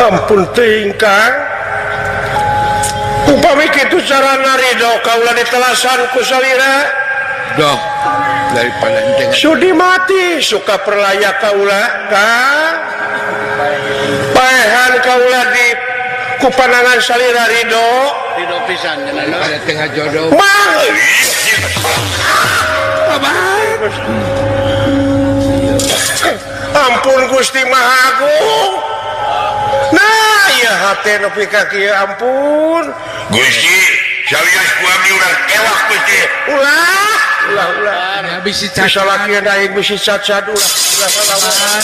Ampun tingkang upami kitu carana ridho kaula ditelasan ku salira doh daripada ente sudi mati suka perlaya kaula kang paehan kaula di kupanangan salira ridho pisan ada tengah jodoh mah ampun Gusti Maha Agung. Nah, ya hati nepi ka kieu ampun. Gusti, salias ku abdi urang ewak Gusti. Ulah. bisi Bisa laki aing bisi cacat ulah salaman.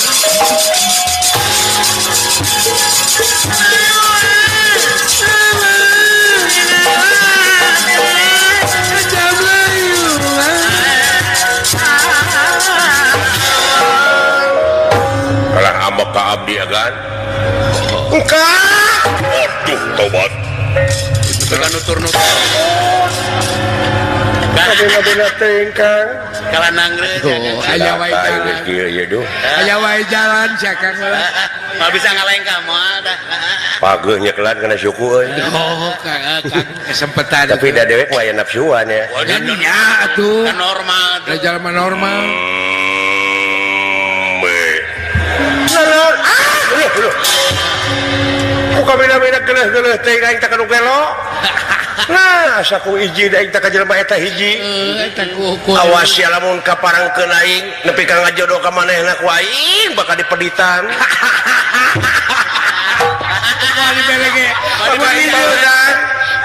Kalah ama ka abdi agan. Engkau Aduh, tobat. tekan nutur-nutur kabina-bina tingkang kalah nangre aya wae jalan Kieu ya duh. aya wae jalan siakang Nggak bisa ngalahin kamu ada. Pageuh nyekelan kana suku euy. oh kang kesempatan Tapi da dewek mah aya nafsuan ya. dan nya atuh Kan normal. da jalan normal Lelor ku kabina-bina geuleuh-geuleuh teh aing teh kanu gelo. Nah, saku izin aing teh ka jelema eta hiji. eta ku Awas ya lamun kaparangkeun aing nepi ka ngajodoh ka manehna ku aing bakal dipeditan. dibelege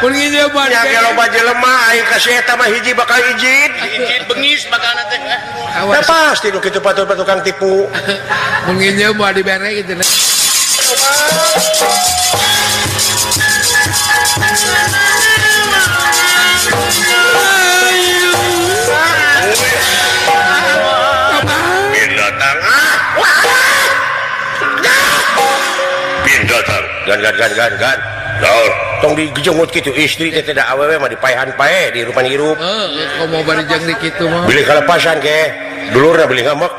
Pun nginjeu ban nya ge loba jelema aing kasih eta mah hiji bakal izin. Izin bengis bakal nanti. Nah, awas pasti nu kitu patut tukang tipu. mun nginjeu mau dibere gitu Binatang. Binatang. Gan. Naon? Tong digejengut kitu istri teh tidak awewe mah dipaehan pae di rupan hirup. kok mau barijang di kitu mah Beli kalepasan ke dulurna beli ngamak.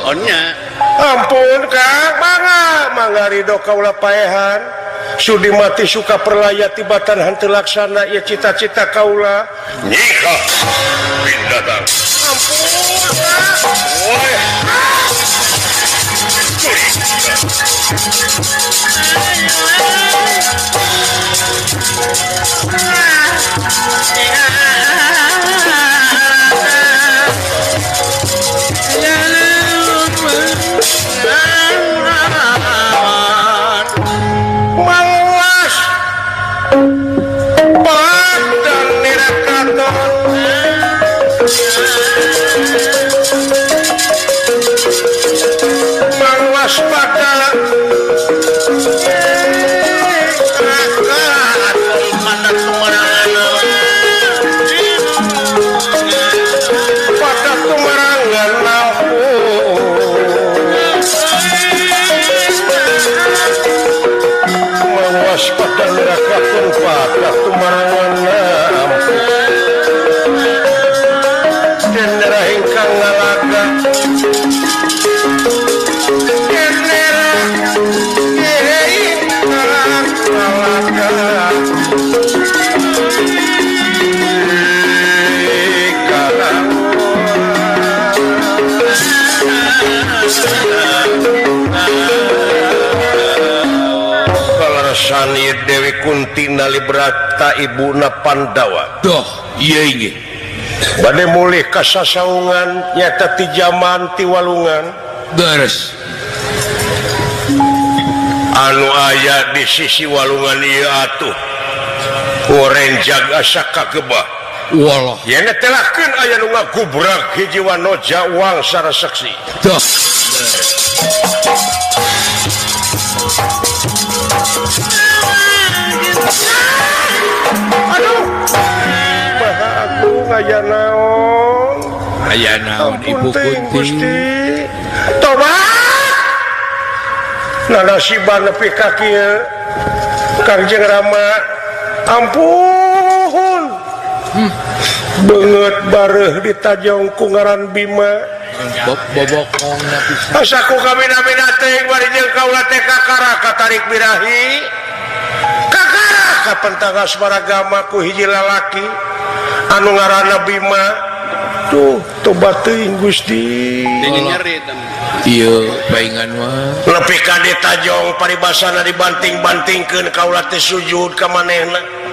Onnya. Ampun Kang, mangga ridho kaula paehan. Sudi mati suka perlaya tibatan henteu laksana ieu cita-cita kaula. Nikah. Binatang. Woi. Mawas badan nirakaton mawas badan pada tumarangan mawas badan nirakaton pada tumarangan dendera ingkang ngalaga dendera ingkang ngalaga Sani Dewi Kunti Nalibrata Ibuna Pandawa doh iya inge bade mulih ka sasaungan nyata ti jaman ti walungan beres anu aya di sisi walungan ieu atuh urang jaga sakagebah wallah yen telahkeun aya nu ngagubrak hiji wanoja uang sara saksi doh aduh Maha Agung aya naon aya naon ibu Punting, kunti Gusti tobat nanasiban nepi ka kieu Kangjeng Rama ampun banget bareh di Tajong Kungaran Bima bobokongna pisan asaku kamina-mina teh bari jeung kaula teh kakara katarik birahi kakara ka pentang asmaragama ku hiji lalaki anu ngaranna Bima tuh tobat teuing Gusti Jadi nyeri iya baingan mah nepi ka di Tajong paribasana dibanting-bantingkeun kaula teh sujud ka manehna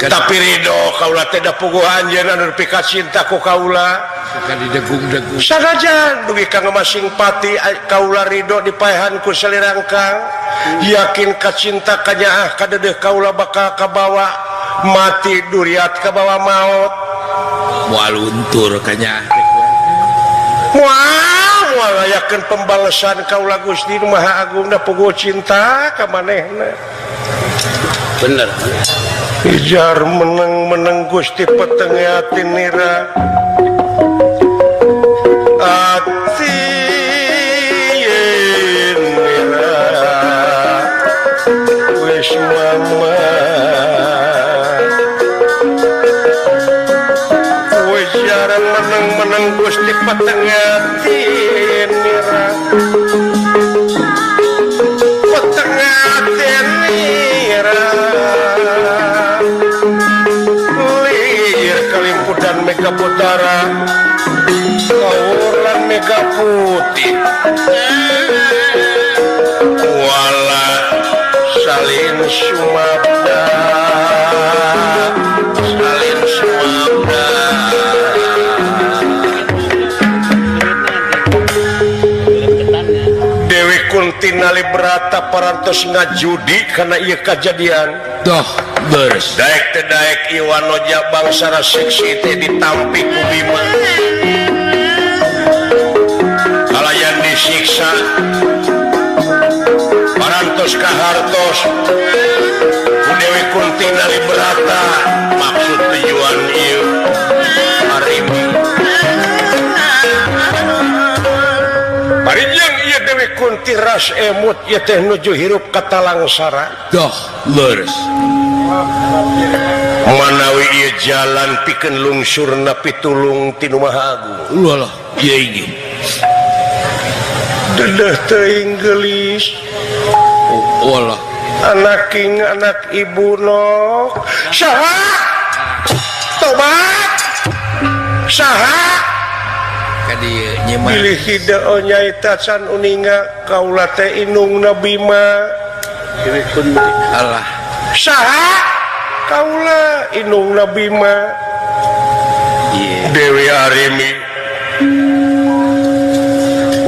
tapi ridho kaula teh da puguh anjeunna nepi ka cinta ku kaula kan didegung-degung sanajan dugi kang masing pati kaula ridho dipaehan ku salirangkang yakin ka cinta ka nyaah kadeudeung kaula bakal kabawa mati duriat kabawa maut moal untur kanya moal yakin pembalasan kaula Gusti Maha Agung da puguh cinta ka manehna bener ijar meneng Gusti petenge ati nira ati nira wis mama ijar meneng Gusti petenge ati nira petenge ati nira dan Mega Putara kaulan Mega Putih wala salin sumabda Dewi Kunti nalibrata parantos ngajudi karena ieu kajadian dah beres daek teh daek iwanoja bangsana seksi teh ditampi ku Bima kalayan disiksa parantos kahartos ku Dewi Kunti nalibrata maksud tujuan ieu harimi parijeng ieu Dewi Kunti ras emut ieu teh nuju hirup katalangsara dah beres manawi ieu jalan pikeun lungsurna pitulung tinu Maha Agung ulah ieu inggih dedeh teuing geulis ulah anak king anak ibu nok saha tobat saha ka dieu nyeumah pilih hideo nyaita can uninga kaula teh inungna Bima Dewi Kunti alah saha kaula inungna Bima Dewi Arimi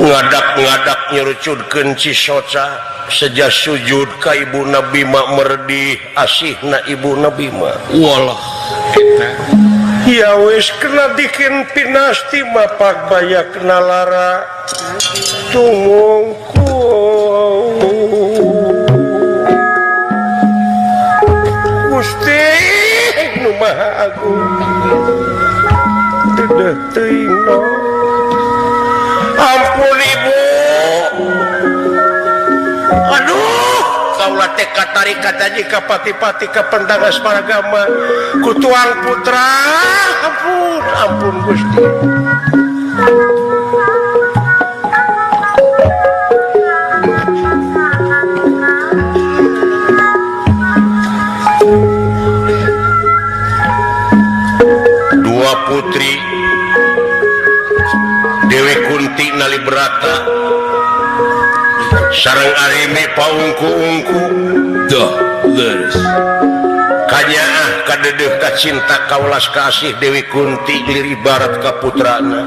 ngadak-ngadak nyerucudkeun Cisoca seja sujud ka ibuna Bima merdi asihna ibuna Bima walah eta ya wis kena dikin pinasti mapak bayak nalara tumungku Gusti nu Maha Agung dedeh teuing no ampun ibu aduh kaula teh katarik kataji ka pati-pati ka pendang asmaragama ku tuang putra ampun Gusti dua putri Dewi Kunti nalibrata sareng Arimi paungku-ungku dah beres kanyaah kadeudeuk ka cinta kaulas kasih Dewi Kunti liri barat ka putrana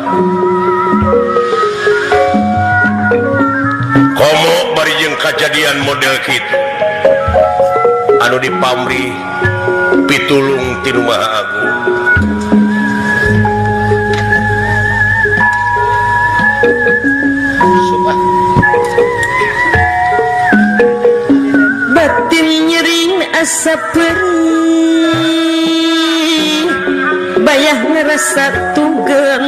komo bari jeung kajadian model kitu anu dipamri pitulung tinu Maha Agung batin nyering asa perih bayah ngerasa tugeng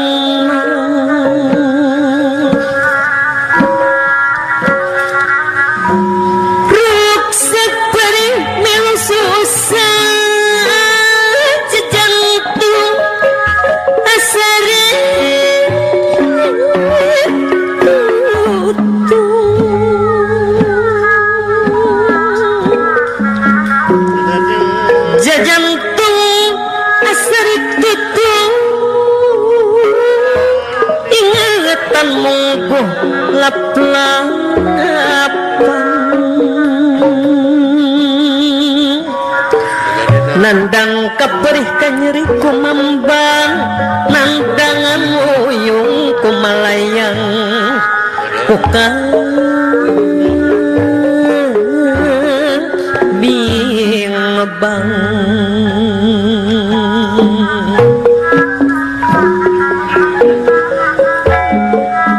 ruksak perih milu susah jejantung jajantung asari tutung ingatan mungguh laplang nandang kaperih kanyeri kumambang nandangan uyung kumalayang bukan bingebang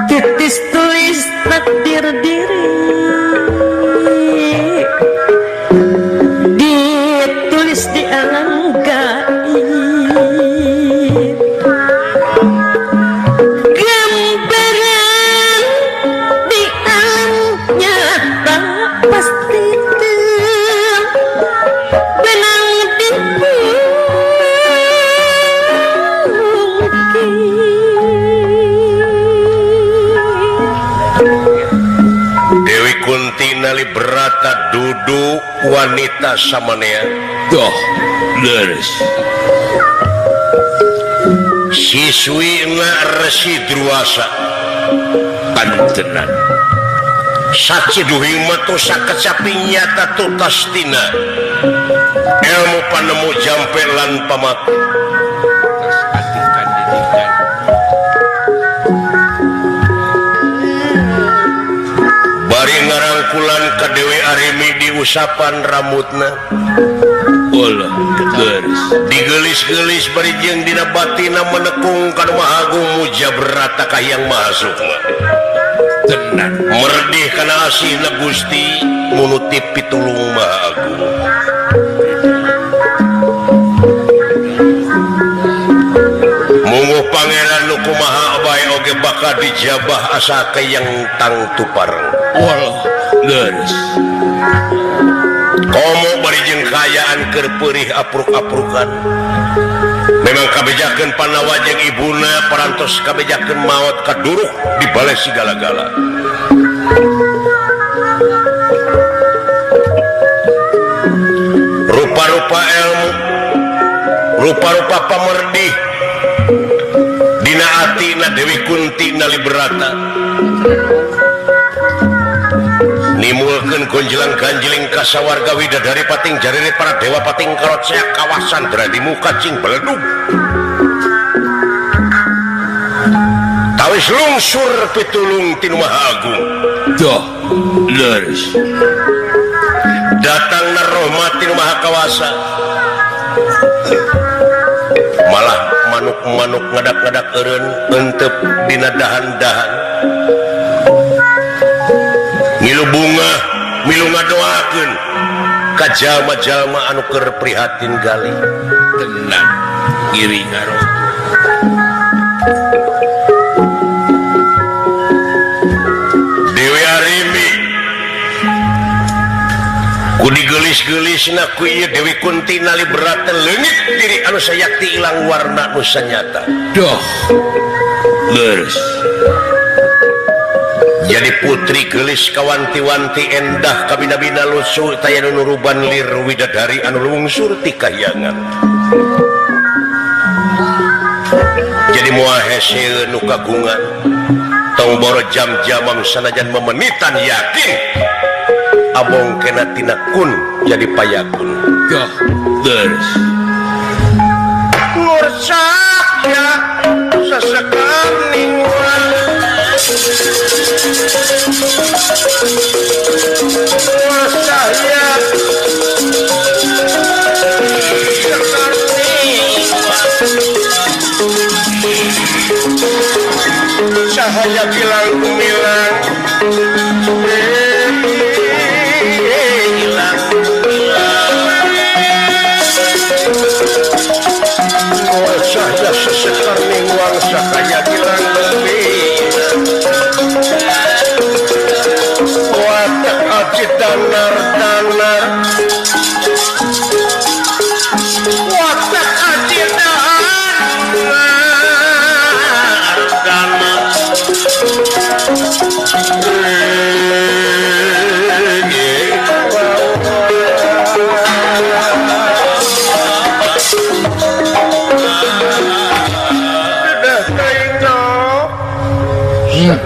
titis tulis takdir diri ditulis di alam gaib gambaran di alam nyata pasti benang Dewi Kunti nali berata duduk wanita samanea Dah leres. siswi na Resi Druasa Pantenan. saci duhing matu sakecapi nyata tutastina ilmu panemu jampe lan pamaku Atikan didikan. bari ngarangkulan ka Dewi Arimi di usapan rambutna Olah leres. digelis-gelis bari jeung dina batina menekung ka Maha Agung muja berata ka Hyang Maha Sukma Tenan. merdih kana asihna Gusti nunuti pitulung Maha Agung munguh pangeran nu kumaha bae oge bakal dijabah asa ka yang tang tupareng Olah leres. komo bari jeung kayaan keur peurih apruk-aprukan memang kabejakeun panawa jeung ibuna parantos kabejakeun maot kaduruh di balai sigala-gala rupa-rupa ilmu rupa-rupa pamerdih dina atina Dewi Kunti nali berata nimulkeun konjelang-kanjeling kasawarga widadari pating jarire para dewa pating karot saya kawasan di muka cing beledug tawis lungsur pitulung tinu Maha Agung Dah leres. datang rahmat tinu Maha Kawasa malah manuk-manuk ngadak-ngadak eureun euteup dina dahan-dahan milu bunga milu ngadoakeun ka jalma-jalma anu keur prihatin gali Tenan. Iri ngaro. Dewi Arimi ku digelis-gelisna ku ieu Dewi Kunti nali berata leungit diri anu sayakti ilang warna nu sanyata Dah leres. jadi putri gelis kawanti-wanti endah kabina-bina lusuh taya nuruban lir widadari anu lungsur ti kahyangan jadi moal hese nu kagungan tong boro jam-jamam sanajan memenitan yakin abong kena tina kun jadi payakun Dah leres. ngursaknya sesekar ningwan ngursaknya sesekar ningwan cahaya kilang gemilang hilang cahaya sesekar ningwang sakaya kilang gemilang watak aji danar-danar watak aji danar-danar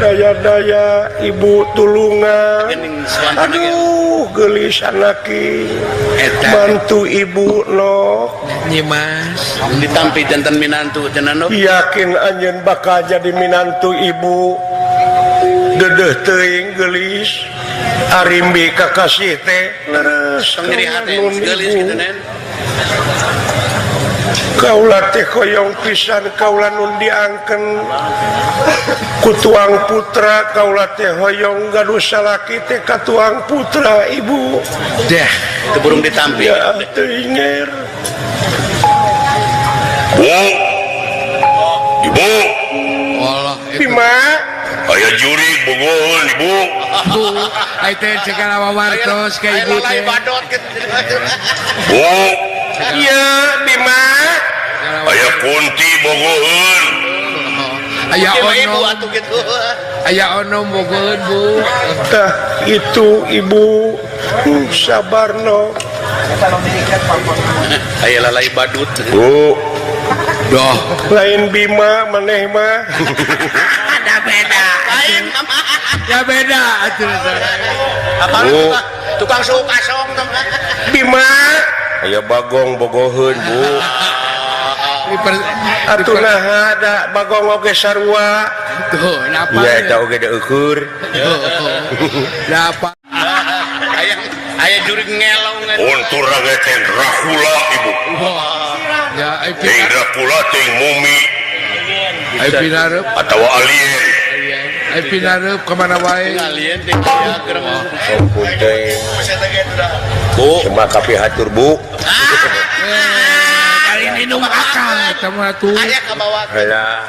daya-daya ibu tulungan Gening selanjutnya. aduh gelis anaki Eta. mantu ibu no Nyimas. Ditampi jantan minantu cenah no. yakin anjeun bakal jadi minantu ibu dedeh teuing gelis arimbi kakasih teh leres Tong nyeri hati nun gelis ibu. gitu nen. Kaula teh koyong pisan kaula nun diangken ku tuang putra kaula teh hoyong gaduh salaki teh ka tuang putra ibu Dah. Teu burung ditampi. ya teuing nger Bu, ibu, Allah. Bima ayah juri bogohon ibu. Bu, ai teh segala wawartos ka ibu teh. Lalai badot gitu. Bu, ya Bima ayah kunti bogohon. Aya Ibu ibu ono, atuh gitu. aya ono bogoheun Bu. tah itu ibu sabarno Aya lalai badut. Bu, Doh. lain Bima maneh mah Ada beda. Lain mama. Ya beda atuh. Apa Bu. tukang suhu kasong tong. Bima ayah bagong bogohon bu. atuh nah ada bagong oge sarua Tuh, napa? Ya tahu gede ukur. Napa? Aya juri ngelong. Untuk rangeten Dracula ibu. Ya, Ting Dracula ting mumi ai pinareup, atau alien. ai pinareup kemana wae. Alien teh ya gerem. Sampun teh. Bu, Cuma kapi hatur bu. Kali ini nu akal eta mah tuh. aya ka bawah. Halah.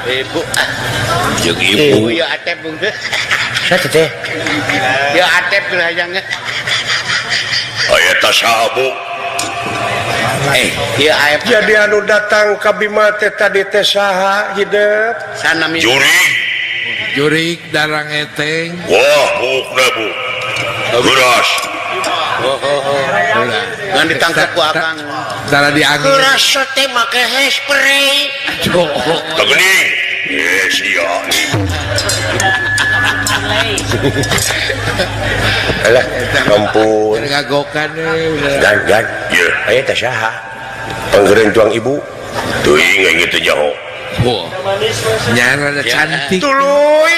Ibu. Jeung Ibu ibu. ya atep bung. Satu teh. Ya atep gerayangnya. Ayah tasaha bu. Ya aep jadi anu datang ka Bima teh tadi teh saha hideuk sana mi. Juri. Jurik darang eteng. Wah bukna bu. Geras. Ngan ditangkap ku akang. Tara di angin. rasa teh make hairspray Tagening. Yes iya. Alah, ampun. Ngagokan we. Gan. Ya, ayah tasaha. Panggeureun tuang ibu. Teuing inget teh jaho. Wah. Nyara cantik. tuluy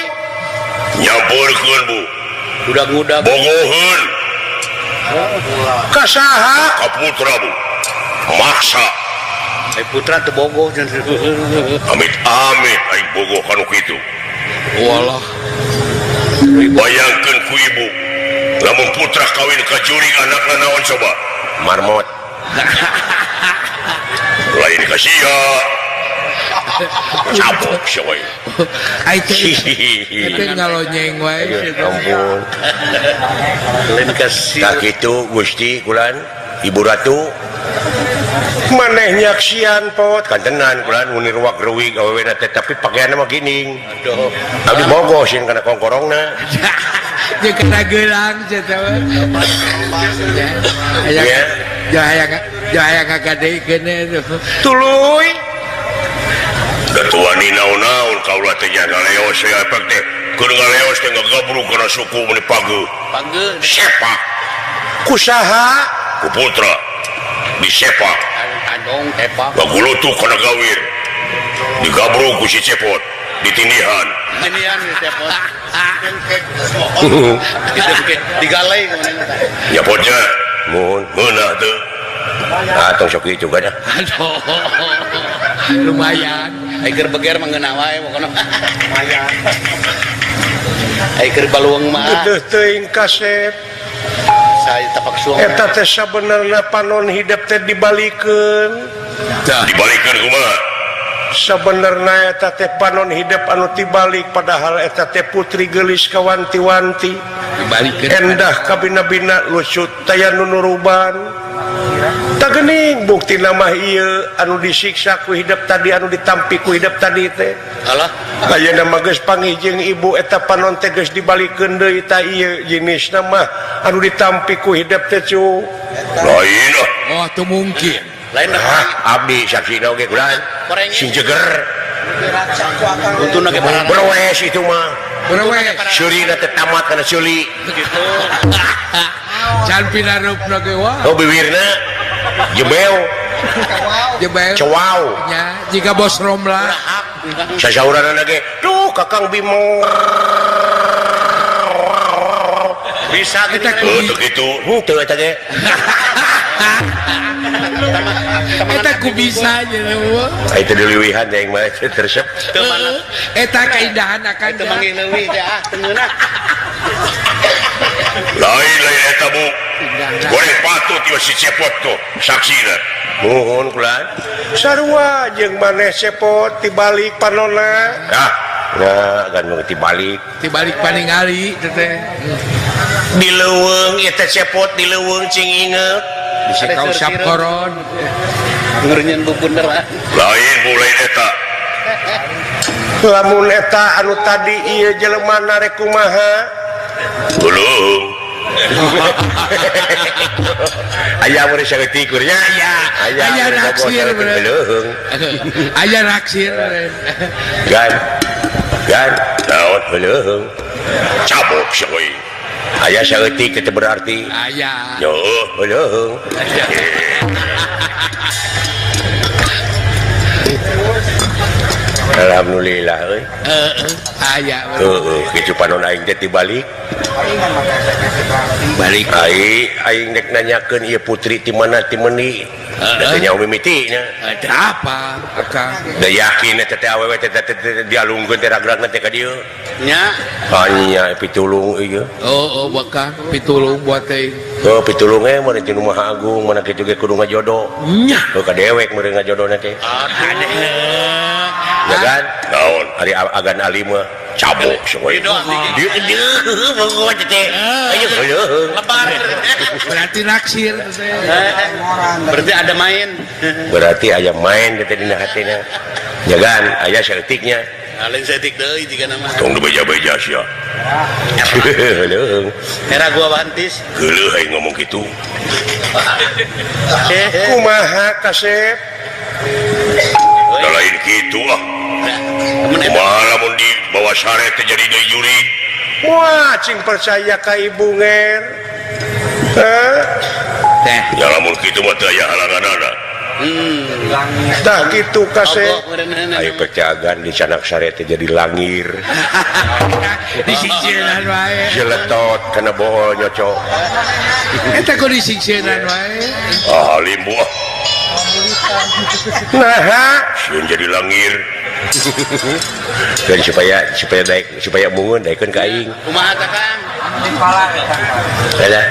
Nyampurkeun bu. Budak-budak. Bogoheun ka saha ka putra bu. Maksa. Putra teu bogoh. Amit-amit aing bogoh kanu kitu. Walah. Bayangkeun ku ibu. Lamun putra kawin ka jurig anakna naon coba? Marmot. Lain ka sia. Cabok sia we. Ai teh teh ngalonyeng wae. Ampun. Lain kasih. Tak kitu Gusti kulan Ibu Ratu maneh nyaksian pot kan tenan kulan munir wak reuwig awewena teh tapi pakaianna mah gining. Aduh. Abdi bogoh sieun kana kongkorongna. Jeung kena gelang cenah we. Ya. Jaya ngagadekeun tuh. tuluy Datua ni naon-naon kaula teh nya ngaleos saya efek teh. Keur ngaleos teh ngagabru kana suku meni page. Panggeun. Sepak kusaha ku putra disepak. Andong epak. Bagulutuk kana gawir. Digabru ku si cepot ditindihan. Jenian telepon. Digalai kemana? Nyapotnya mohon meunah teu. Tong sok kitu gana. Aduh. Lumayan. Ai keur beger mangeuna wae pokona. Ai keur baluang mah. dedeh teuing kasep Saya tapak suang. eta teh sabenerna panon hidup teh dibalikeun Dibalikeun kumaha? sabenerna eta teh panon hidup anu tibalik padahal eta teh putri gelis kawanti-wanti Dibalikeun. endah kabina-bina lucut taya nu nuruban tak geuning bukti nama ieu anu disiksa ku hidup tadi anu ditampi ku hidup tadi teh Alah. ayeuna mah geus pangijing ibu eta panon teh geus dibalikeun deui ta ieu jenisna mah anu ditampi ku hidup teh cu Lain ah. Oh, tuh mungkin. Lain dah. Hah, abdi saksina oge kulan. Korengnya. Sing jeger. Untuna ge parana. Berwes itu mah. Urang we Syuri na tamat kana syuli. Begitu. can pinareupna ge wah. Oh bibirna jebel, Jebel. cewaw. Nya jika bos Romla. Sasaurana ge, "Duh, Kakang Bimo." Bisa Eta Oh, tuh gitu. Teu eta ge. Eta ku bisa nya wah. Itu diliwihan yang mah tersep. Teu mana? Eta keindahan akan Teu manggih leuwih teh tengeuna. Lain eta bu. Goreng patut ieu si cepot tuh saksina. Mohon kulan. Sarua jeung maneh cepot tibalik panonna. Nah, kan mengerti balik. Tibalik paningali teh. Di leuweung ieu teh cepot di leuweung cing inget. Bisa kau sap koron. Ngeureunyeun bebeneran. Lain mulai eta. Lamun eta anu tadi ieu jelema rek kumaha? Belum. Aya mun saeutik nya aya. Aya naksir, bener. Beleuheung. Aya naksir. Gan Naon? beleuheung. Cabok seuy. Aya saeutik teh berarti Aya. Yo. beleuheung. Alhamdulillah euy. Aya. Kitu panon aing teh tibalik. Balik. Aing dek nanyakeun ieu putri ti mana ti meuni. Da teh nyaho mimitina. Ada apa? Akang. Da yakin eta teh awewe teh dialungkeun teh ragragna teh ka dieu. Nya, Hanya pitulung ieu. Oh, bakang pitulung buat teh. Oh pitulung mah ti nu Maha Agung mana kitu ge kudu ngajodo. Nya. Oh ka dewek meureun ngajodona teh. Ya kan? Naon? Ari agan alim mah cabok seuy. Dieu pokoknya teh. Ayo beleuheung. lebar. Berarti naksir teh. Berarti ada main. Berarti aya main teh dina hatina. Ya kan? Aya saeutiknya. Lain setik deui jiga nama. Tong beja-beja sia. Beleuheung. Era gua bantis. Geuleuh aing ngomong kitu. Kumaha kasep? Da lain kitu ah. Kumaha lamun di bawah sare teh jadi deui jurig. Wah, cing percaya ka ibu nger. Hah? Teh. Ya lamun kitu mah teu aya halanganana. Tah gitu kasep. Obok meureun. Ayo percayagan di canak sare teh jadi langir. Disingsiran wae. Jeletot kana bohol nyocok. Eta ku disingsiran wae. Ah limbu ah. Nah, Sieun jadi langir. dan supaya mungun daikeun ka aing. Kumaha teh Kang? Ada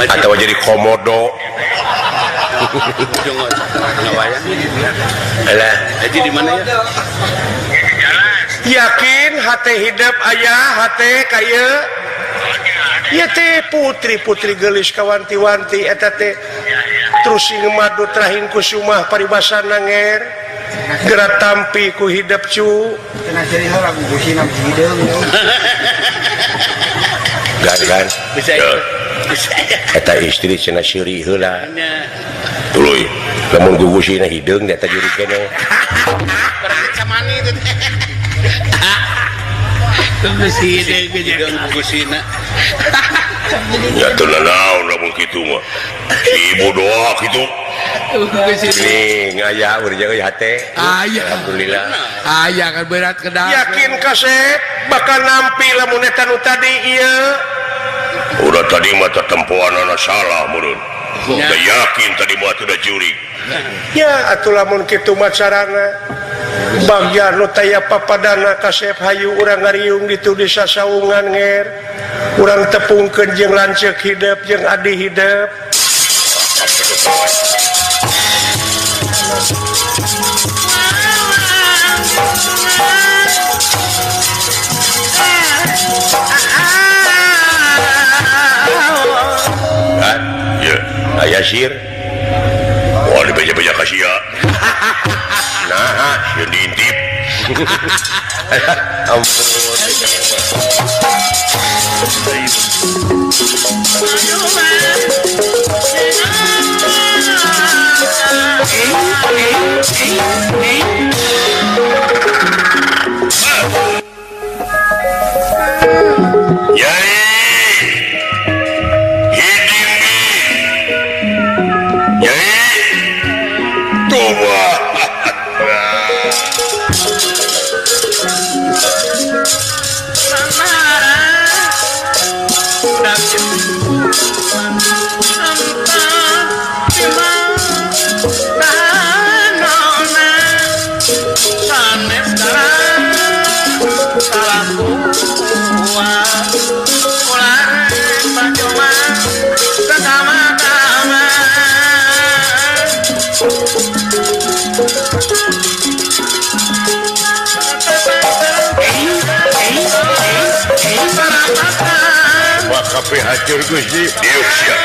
atau jadi komodo. Ujung ngawayang. Alah, Haji di mana ya? yakin hate hidup ayah hate kaya ya teh putri-putri gelis kawanti-wanti eta teh terus ngemadu terahin kusumah paribasana nger gerak tampi ku hidup cu kan Bisa Ya. ya. Bisa ya. eta istri cenah syiri heula Nya. Tuluy. lamun gugusina hideung eta juri keneh Berarti camani itu. Mesti ide Jeung gugusina. Ya teu naon lamun kitu mah. Si ibu doa kitu. ning aya urang euy hate Aya. alhamdulillah Aya kan berat ke dalam. yakin kasep bakal nampi lamun eta nu tadi ieu Udah tadi mah tetempoanana salah meureun. Ya. Da yakin tadi mah teu da jurig. ya atuh lamun kitu mah carana bagian nu taya papadana kasep hayu urang ngariung ditu di sasaungan nger urang tepungkeun jeung lanceuk hidup jeung adi hidup kan Ya. aya sir Wah, di beja-beja kasia. nah Sieun diintip. ampun Kafe hancur Gusti diuk sia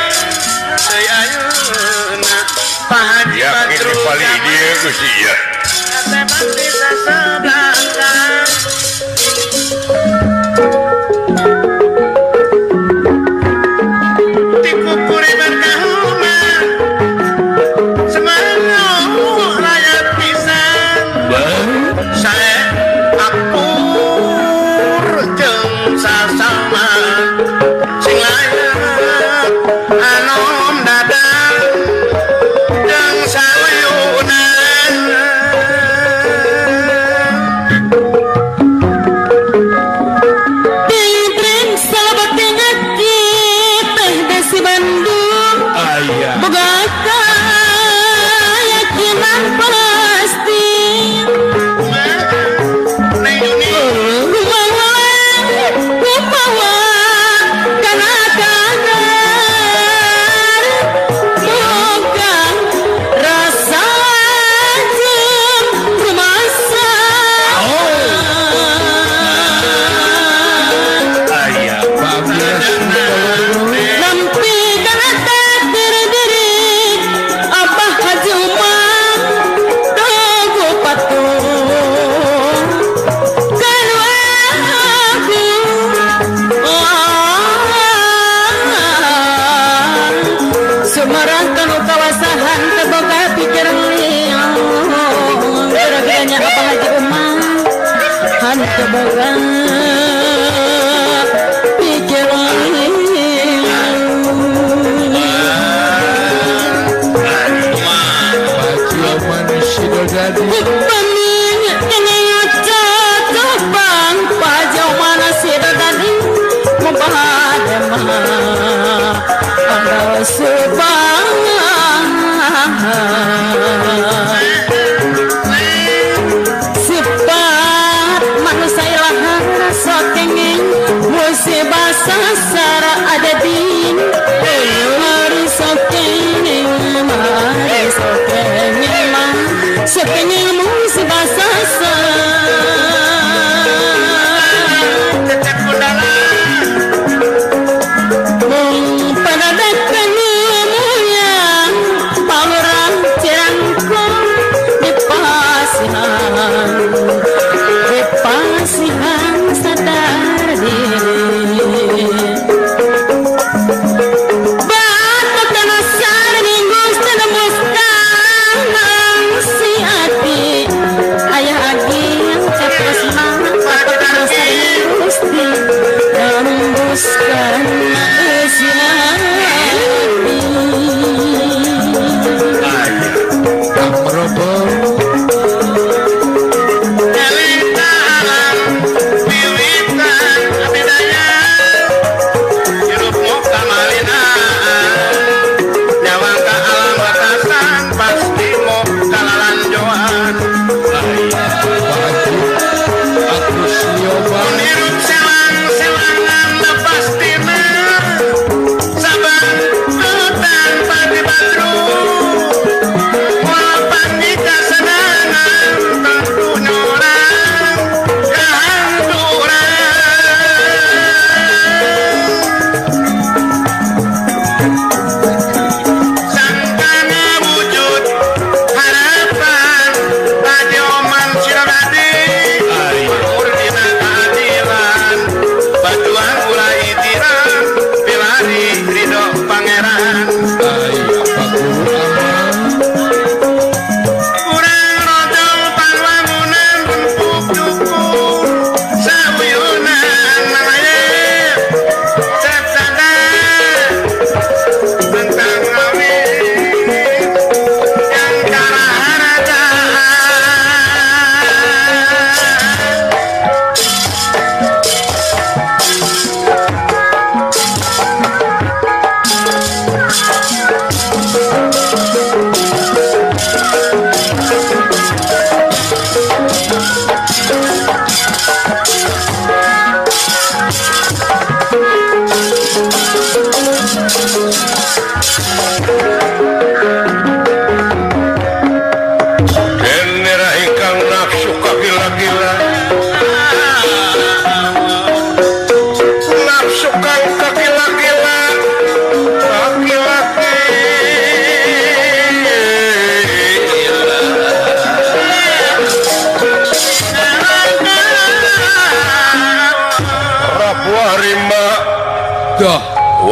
yakin dipali dia Gusti ya sifat manusia ilahan rasa kenging musibah sasara ada di mari sokenging sokenging musibah sasara Pasihan sadar diri Bapak dan asal minggu setelah muskan si hati ayah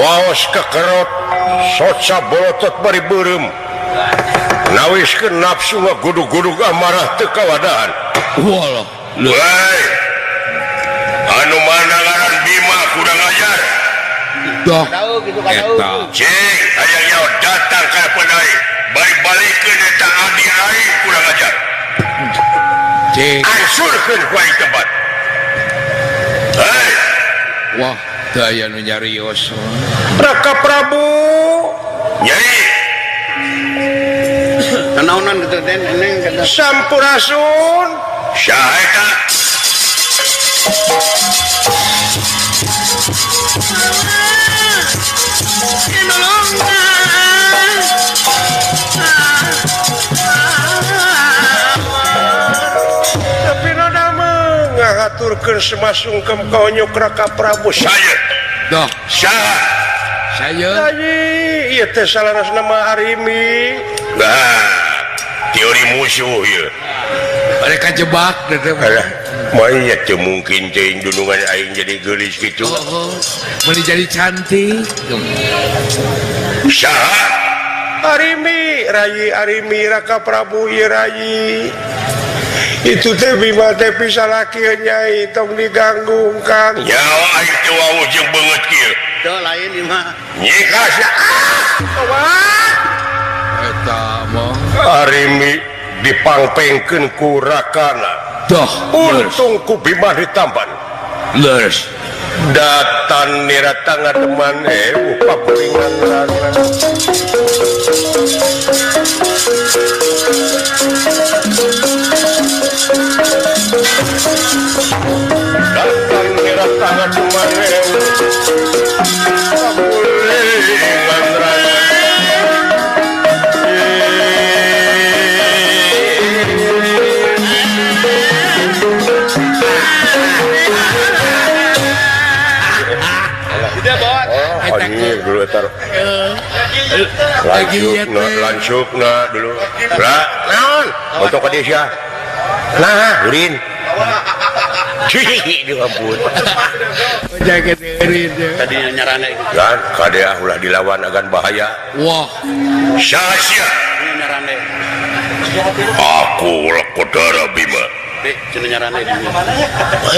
waos kekerot soca bolotot bari beureum nawiskeun nafsu ngagudug-gudug amarah teu kawadahan. Walah. Woi, anu mana ngaran Bima kurang ajar. Dah. Tahu gitu kan tahu. Eta. Cing, aya nyawa datang ka penai. Balik-balikeun eta adi aing kurang ajar. Cing. Ansurkeun ku aing tempat. Hei, Wah, daya nu nyarios. Raka Prabu Nyai, Nanaonan gitu den neng kata. Sampurasun saha eta? tapi nada mah ngahaturkeun semasungkem ka Onyok Raka Prabu. Saya. Dah. Saha? Saya. Nyanyi ieu teh salarasna mah Arimi. Nah, teori musuh ya. Mereka jebak deh. Alah, mah ieu teu mungkin teh dunungan aing jadi geulis kitu. Oh, meni jadi cantik. Saha? Arimi, Rayi Arimi Raka Prabu ieu Rayi. Itu teh Bima teh pisalaki Nyai tong diganggu Kang. Nyawa aing teu wawuh jeung beungeut kieu. Tuh lain ini mah. Nyika Eta mah. Arimi dipangpengkeun ku Rakana. Dah. Untung ku Bima ditampan. Leres. Datan nirata ngademan upah kuringan rana. Datan nirata ngademan upah kuringan rana. Tidak bot. Anjir dulu etar. Lagi lihat Lancupna dulu. Lah, naon? Untuk ka dia. Nah, urin. Cihi, ampun. Jaga diri dia. Tadi nyarane Kan kadea ulah dilawan agan bahaya. Wah. saha sia? ini nyarane. Aku Lakodara Bima. Dek, cenah nyarane dia.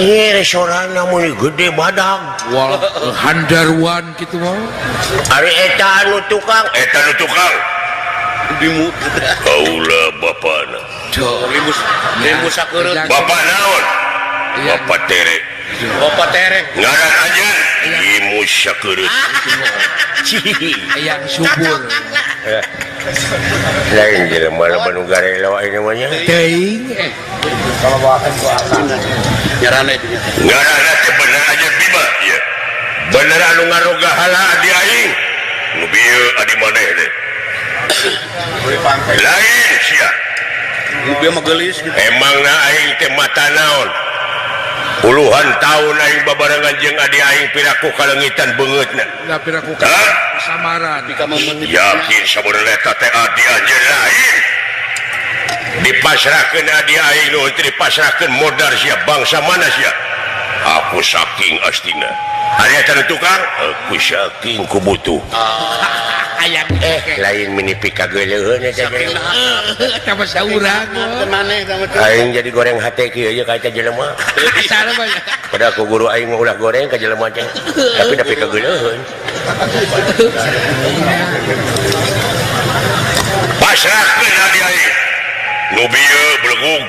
Ini restoran namun gede badag. Wah, handarwan gitu mah. Ari eta anu tukang. Eta nu tukang. Bimu. Kaula bapana. Limus sakeureuh. Bapak naon? Bapak Tere. Bapak terek. Ngaran aja Imu sakeureuh. Yang subur. Lain jelema nu garela ini mah nya. Teuing. Nyarane dia. Ngaranna teh bener aja Bima ya. Bener anu ngaroga hala adi aing. Nu bieu adi maneh teh. Lain sia. Dia mah geulis. Emangna aing teh mata naon? Puluhan tahun aing babarengan jeung adi aing piraku kalengitan beungeutna. Tapi aku Hah? samaran. Jika memenuhi. Yakin sabenerna eta teh adi anjeun lain. Dipasrahkeun adi aing nu teu dipasrahkeun modar sia bangsa mana sia? Aku saking astina. Ari eta nu tukang? Aku saking kubutuh. Ayang Lain minipi kageuleuheun eta teh. Eta mah saurang. Maneh sama tuh. Aing jadi goreng hate kieu ye ka eta jelema. Asal mah. Pada aku guru aing mah ulah goreng ka jelema teh. Tapi nepi kageuleuheun. Pasrahkeun adi aing. Nu bieu belegung.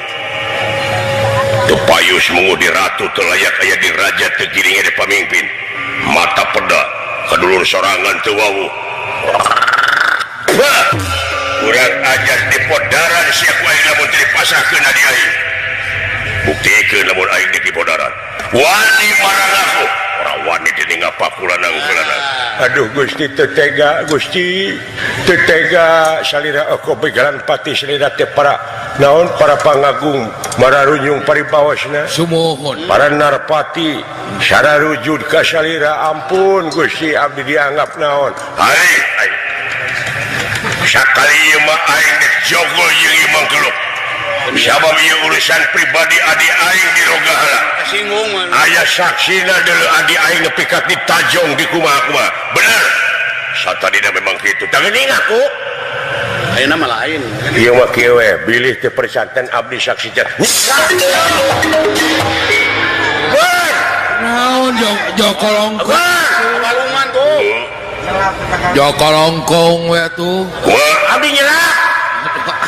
Teu payus mengudi ratu teu layak aya di raja teu giring di pamimpin. Mata peda kadulur sorangan teu wawuh. Bah, urang ajar di podaran sia ku aing lamun teu dipasrahkeun adi aing. Buktikeun lamun aing di podaran. Wani marang aku. Ora wani dening ngapakulanang-kulanang. Aduh Gusti tetega Gusti tetega salira aku begalan pati salira teh para naon para pangagung mararunyung paribawasna Sumohon. para narpati sararujud ka salira ampun Gusti abdi dianggap naon Hai, hai. Sakali ieu mah aing dek jogo jeung imang keluk. Sabab ieu urus urusan pribadi adik aing di Rogahala. Singgung man. Ayah saksina dulu adik aing nepikat di Tajong di kumaha-kumaha. Bener. Satadina memang gitu. Tangan ini ngaku. Ayeuna mah lain. Iya mah kieu we, bilih teu persanten abdi saksi jan. Ber. Naon Joko Longkong. Balungan tuh. Joko Longkong we tuh. Wah, abdi nyelak.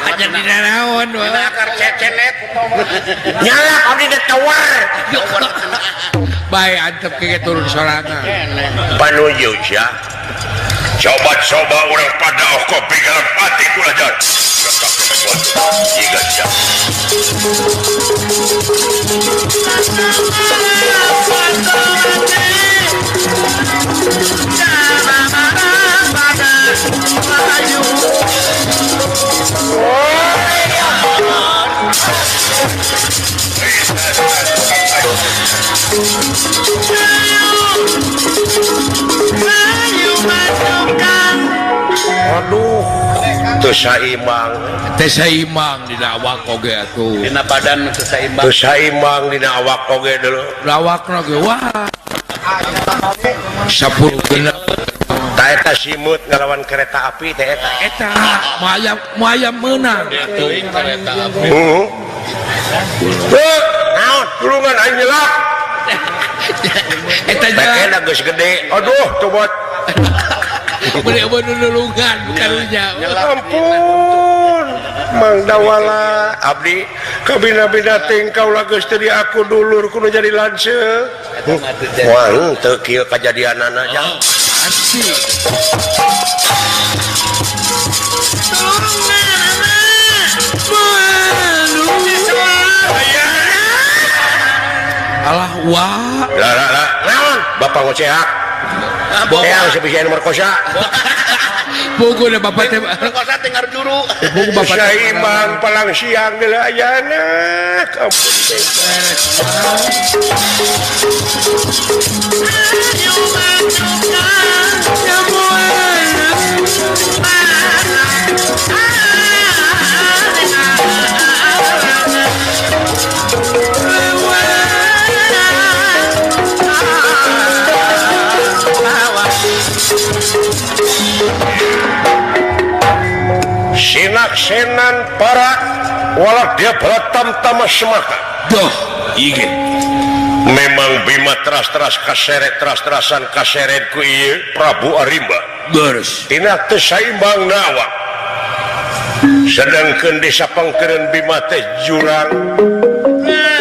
Aja di naon we. Dina akar cecenet. Nyalak abdi teh tawar. Bae antep ke turun sorangan. Panuju sia. Coba-coba orang pada kopi kalau pati kula jan. Jika sia. Aduh, teu saimbang. Teh saimbang dina awak oge atuh. Dina badan teu saimbang. Teu saimbang dina awak oge deuleu. Lawakna ge wah. 10 genep. Ta eta simut ngalawan kereta api teh eta. Eta maya menang. Teuing kareta api. Naon tulungan aing nyelak. Eta Tekena geus gede. Aduh, tobot. bener-bener nulungan bukan nya. Ampun. Mang Dawala abdi kabina-bina tingkau geus teu di aku dulur kudu jadi lanceuk. Wah, teu kieu kajadianana jang. Asik. Alah wah. Lah. Naon? Bapak ngoceak. Yang sebisa nomor kosa. Buku na bapak teh. Kosa teh ngarep juru. Buku bapak teh. Saimbang palang siang deuleu ayana. Ampun teh. Sinaksenan para walak dia balatam tamas semaka. Doh, iya. Memang Bima teras-teras kaseret teras-terasan kaseret ku ieu Prabu Arimba. Beres. Tina teu saimbang nawa. Sedangkeun disapangkeun Bima teh jurang.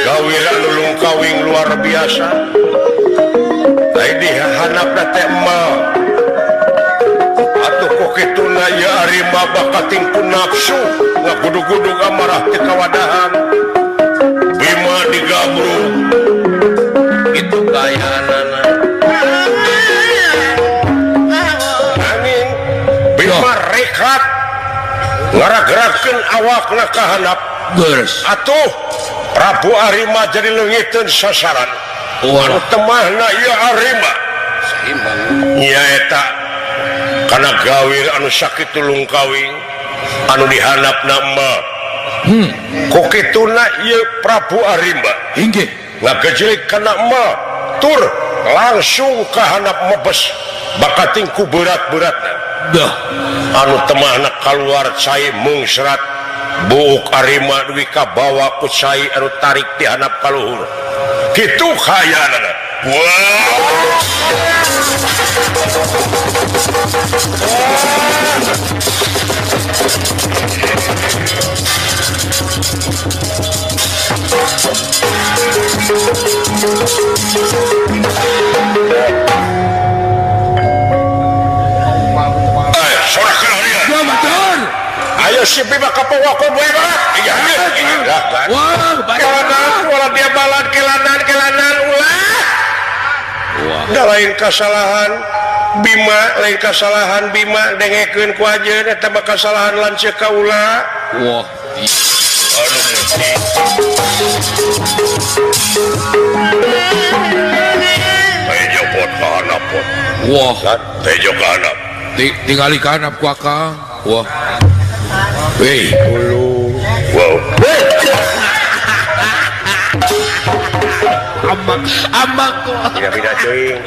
Gawira nulung kawing luar biasa. Ai dihanapna teh emal. Atuh kokituna ya Arimba bakating ku nafsu ngagudug-gudug amarah teh kawadahan. Bima digabruk. Itu gayaanana. Angin Bima rekat ngaragerakeun awakna ka handap. Beres. Atuh Prabu Arimba jadi leungiteun sasaran. Anu temahna ieu Arimba. Saimbang. Nya eta kana gawir anu sakitu tulung kawing anu dihandapna emak. Kokituna ieu Prabu Arimba. Inggih. Ngagejelik kana emak tur langsung ka handap mebes bakating ku berat-beratna. Dah. Anu temahna kaluar cai mungsrat buuk Arimba duwi kabawa ku cai anu tarik di handap kaluhur. Kitu kayaanana. Wah. Sorakeun dia. Ya betul. Ayo si Bima kapawakeun bae banget. Iya. Wah, baik. Kelanan, wala dia balan kelanan ulah. Da lain kasalahan Bima, lain kasalahan Bima dengekeun ku ajeun eta mah kasalahan lanceuk ka ulah. Wah. Tejo pot ka handap pot. Wah. Tejo ka handap. Tinggali ka handap ku akang. Wah. Weh. Wow. ambak kok. Tidak bina cuing.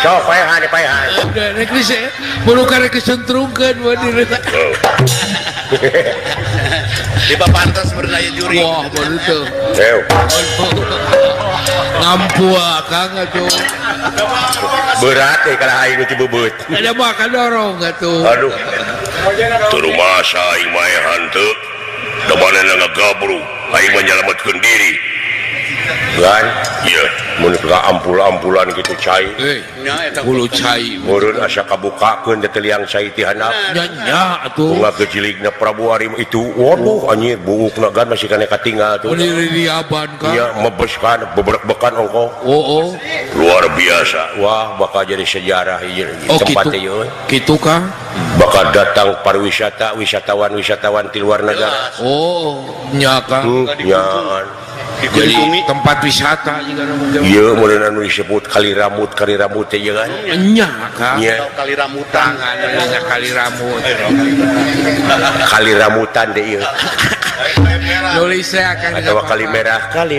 Sok paehan paehan. Rek geus bulu karek kesentrungkeun mah di. Di papantas berdaya juri. Wah, baru tuh. Ew. Ngampua Kang atuh. Berat kalau aing nu bebeut. Ada makan dorong atuh. Aduh. Teu rumasa aing mah hanteu. Da manehna ngagabru, aing mah nyalametkeun diri. Kan? Ieu. Mun ka ampul-ampulan gitu cai. Nya eta Bulu cai. Meureun asa kabukakeun teh liang cai ti handap. Nya atuh. Bunga gejiligna Prabu Arim itu waduh anjir buukna gan masih kana katinggal tuh. Beli di aban Kang. Nya mebeskan beberek-bekan ongko. Oh. Luar biasa. Wah bakal jadi sejarah ieu Oh tempat gitu. ieu. Gitu Kang. Bakal datang pariwisata wisatawan ti luar negara. Oh, nya Kang. Nyaan. Jadi tempat wisata juga namanya. Ieu mun anu disebut kali rambut teh ieu kan. Nya Kang. Nya kali ramutan. Tangan kali rambut. kali rambutan deh ieu. Nulis saya akan Atau kali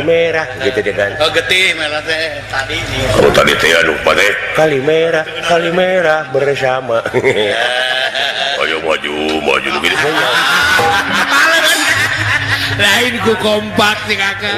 merah gitu deh kan. Oh getih merah teh tadi nih. Kalau tadi teh anu teh. Kali merah bersama. Ayo maju gitu. Lain ku kompak sih kakak.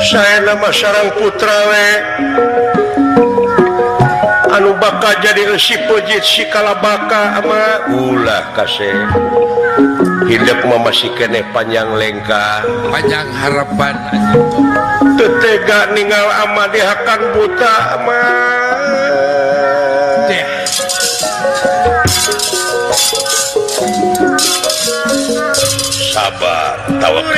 Saya nama sarang putra we anu bakal jadi si pejit si kalabaka ama ulah kase hidup mah masih kene panjang lengkah Panjang harapan. tetega ninggal ama dihakan buta ama Sabar, tawakal.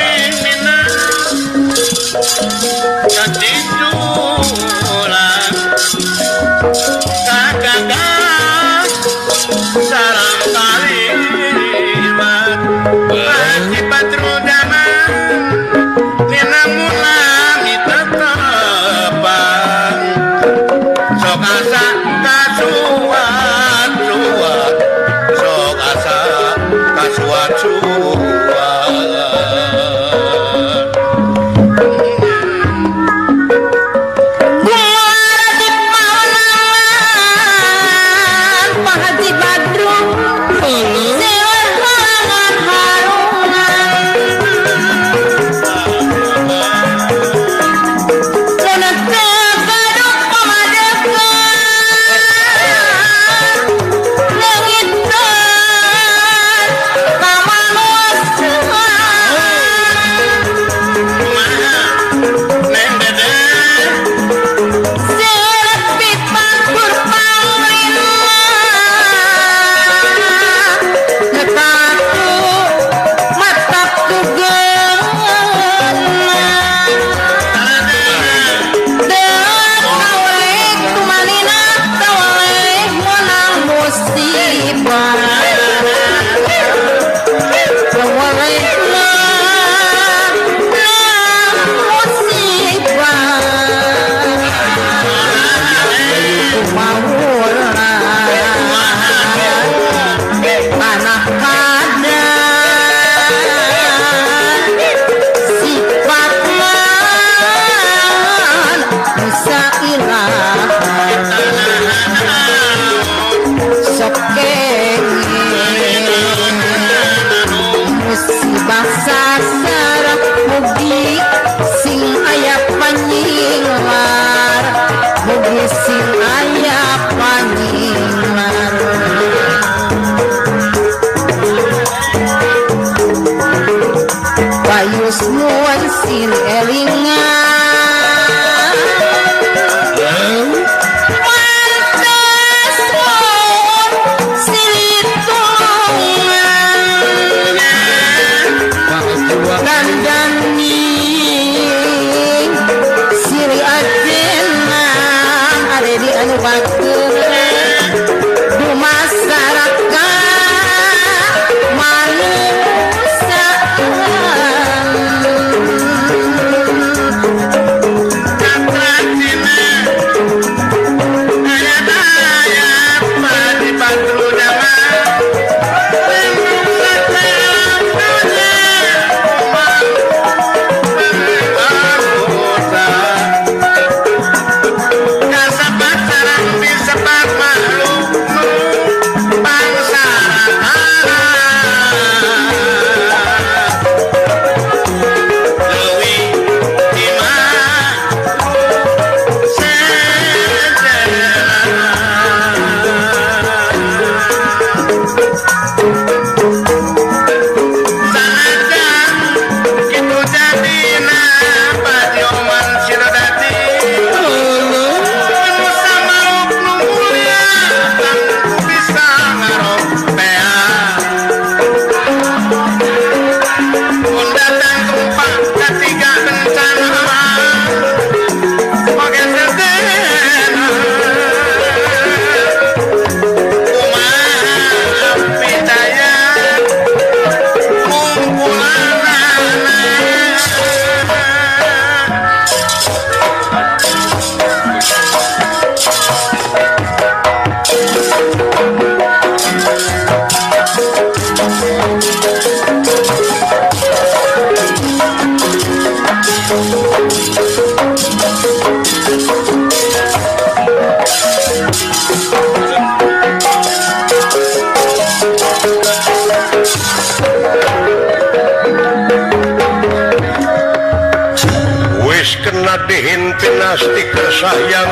wis kena dihintin nasti kersayang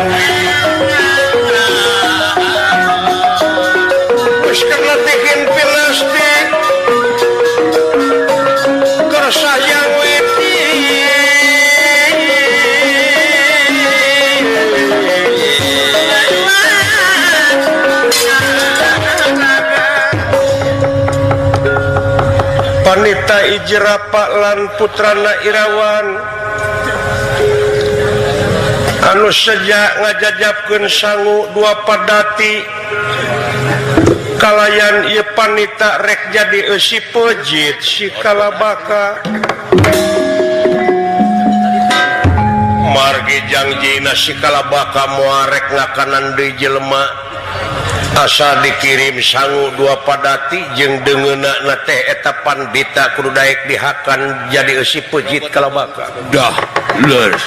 wis kena dihintin nasti kersayang Panita Ijrapa lan putrana Irawan anu saja ngajajabkeun sangu dua padati kalayan ieu panita rek jadi eusi pejit si kalabaka margi jangjina si kalabaka moal rek ngakanan deui jelema asa dikirim sangu dua padati jeung deungeunna teh eta pandita kudu daek dihakan jadi eusi pejit kalabaka dah leus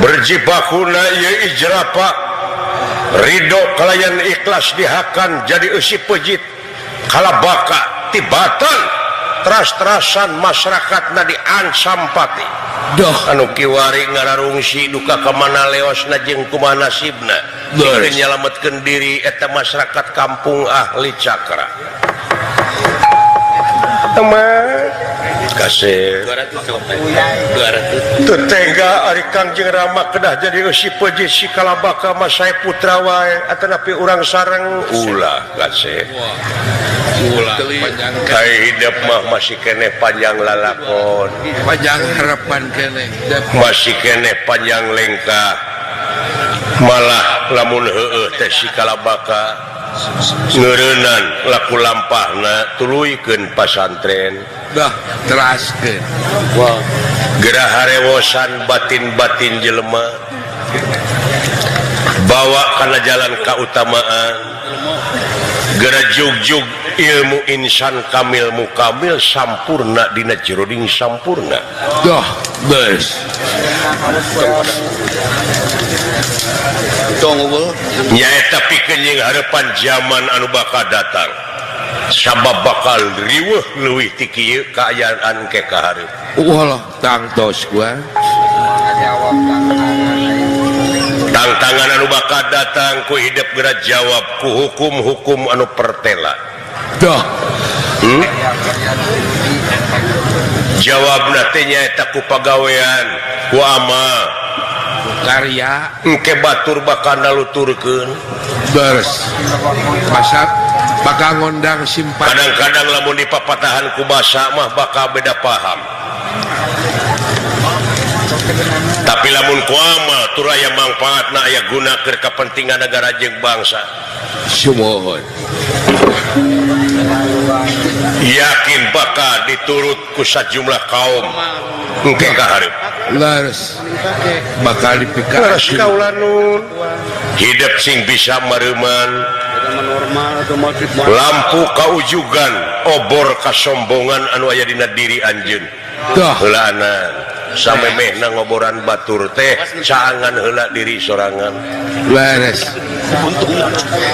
berjibakuna ieu Ijrapa ridho kalayan ikhlas dihakan jadi eusi pejit kalabaka tibatan teras-terasan masyarakatna diancam pati dah anu kiwari ngararungsi duka kamana leosna jeung kumaha nasibna dikeun nyalametkeun diri eta masyarakat kampung ahli Cakra teman kasih 200 tetega ari Kangjeng Rama kedah jadi eusi pejit si kalabaka masai putra wae atanapi urang sareng ulah kasih ulah panjang kai hidup mah masih kene panjang lalakon panjang harapan kene masih kene panjang lengkah malah lamun heueuh teh si kalabaka ngeureunnan laku lampahna tuluikeun pasantren dah teraskeun gerah harewosan batin-batin jelema bawa kana jalan kautamaan gerah jugjug ilmu insan kamil mukamil sampurna dina jeroding sampurna dah beus nyaeta pikeun jeung hareupan zaman anu bakal datang sabab bakal riweuh leuwih ti kieu kaayaan ke ka hareup walah tangtos gua tantangan anu bakal datang ku hidup geura jawab ku hukum-hukum anu pertela dah jawabna teh nyaeta ku pagawean ku amal karya engke batur bakal naluturkeun beres masak bakal ngondang simpan kadang-kadang lamun dipapatahan ku basa mah bakal beda paham tapi lamun ku amal tur aya mangpaatna aya guna keur kapentingan negara jeung bangsa sumohon yakin bakal diturut ku sajumlah kaum engke ka hareup leres bakal leres dipikakeun kaulanun hidup sing bisa mareuman lampu kaujugan obor kasombongan anu aya dina diri anjeun dah heulana samemehna ngoboran batur teh caangan heula diri sorangan leres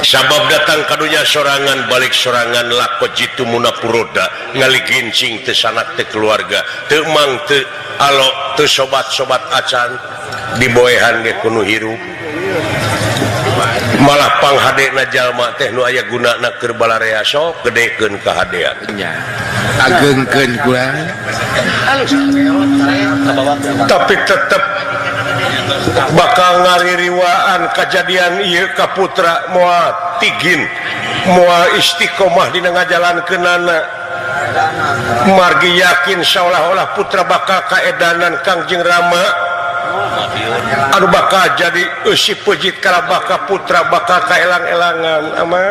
sabab datang kadunya sorangan balik sorangan lakot jitu munapuroda ngaligincing teu sanak teu keluarga teu mang teu alo teu sobat-sobat acan diboehan ge kuno hirup malah panghadena jalma teh nu aya gunana keur balarea sok gedekeun kahadean nya agengkeun kula tapi tetep bakal ngaririwaan kejadian ieu ka putra moal tigin moal istiqomah dina ngajalankeunana margi yakin seolah-olah putra bakal kaedanan Kangjeng Rama anu bakal jadi eusi pejit kalabaka putra bakal kaelang-elangan ama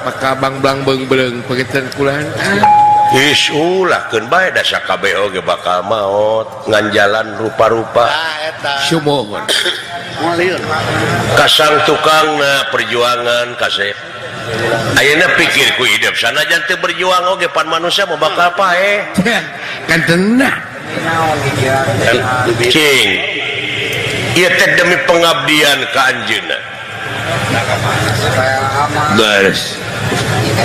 maka bang-blang beung-beung pagetan kula is ulahkeun bae da sakabeh oge bakal maot ngan jalan rupa-rupa sumohon kasang tukangna perjuangan kasep ayeuna pikir ku hidup sanajan teu berjuang oge pan manusia mau bakal paeh kan tenang cing ieu teh demi pengabdian ka anjeunna beres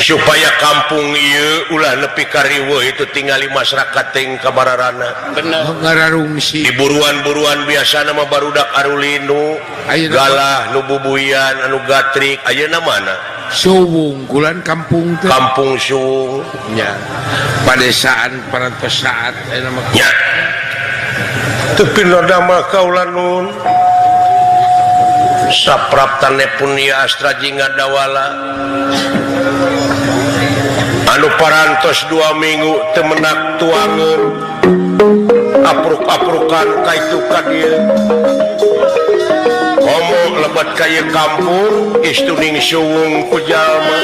supaya kampung ieu ulah nepi ka riweuh itu tingali masyarakat teh kabararana bener ngararungsi di buruan-buruan biasana mah barudak arulinu galah nu bubuyan anu gatrik ayeuna mana Suwung kulan kampung teh kampung Suwung nya padesaan parantosaat nama nya teu pinoda mah kaula nun sapraptane pun ieu astra jingga dawala anu parantos 2 minggu teu menak tuangeun apruk-aprukan ka itu ka dieu ngomong lebat kaya kampung istuning Suwung ku jalma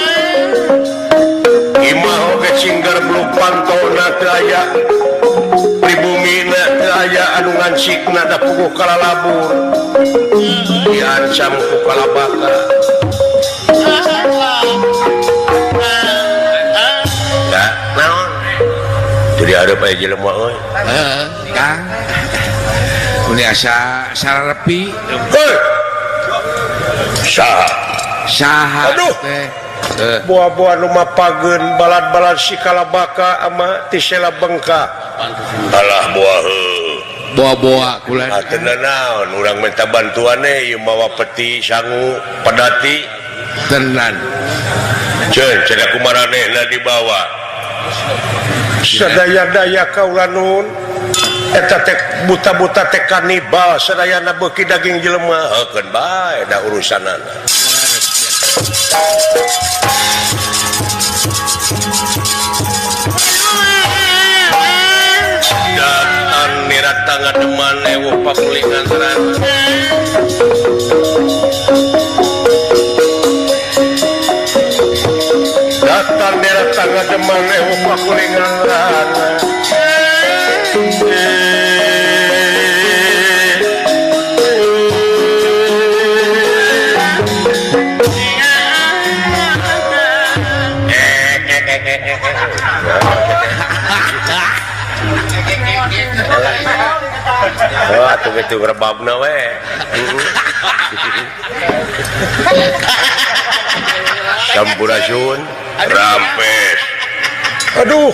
imah oge cinggar belum pantona teu aya pribumina teu aya anu ngansikna da puguh kalalabur diancam ku kalabaka da naon teu dihareup aya jelema euy Kang Uni asa sararepi heuh saha saha aduh buah-buah nu mapageun balad-balad si kalabaka ama tisela bengka alah buah boa-boa kulan teu naon urang minta bantuane ieu mawa peti sangu pedati tenan ceun cenah kumaranehna dibawa sadaya-daya kaula nun eta teh buta-buta teh kanibal sadayana beuki daging jelema heukeun bae da urusanana datan nirata ngademan ewo pakulingan teran datan nirata ngademan ewo pakulingan teran wah tuh gitu rebabna we sampurasun rampes aduh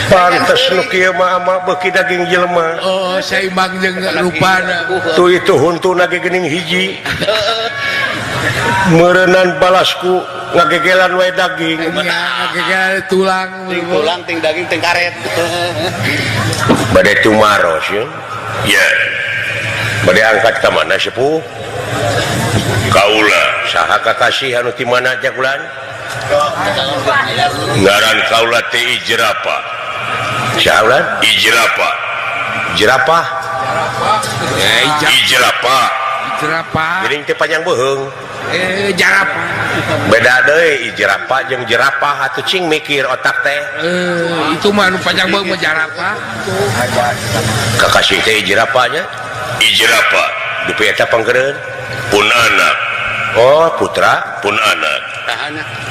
pantes nu kieu mah ama beuki daging jelema oh saimbang jeung rupana tuh itu huntuna ge geuning hiji meureunnan balasku ngagegelan wae daging ngagegelan tulang ting daging ting karet bade tumaros ya bade angkat ka mana sepuh kaula saha kakasih anu ti mana aja kulan ngaran kaula teh Ijrapa saulan Ijrapa jerapah Ijrapa jerapah geuning teh panjang beuheung jarapah beda deui Ijrapa jeung jerapah atuh cing mikir otak teh itu mah anu panjang beuh mah jarapah kakasih teh Ijrapa nya Ijrapa dupi eta panggereun pun anak oh putra pun anak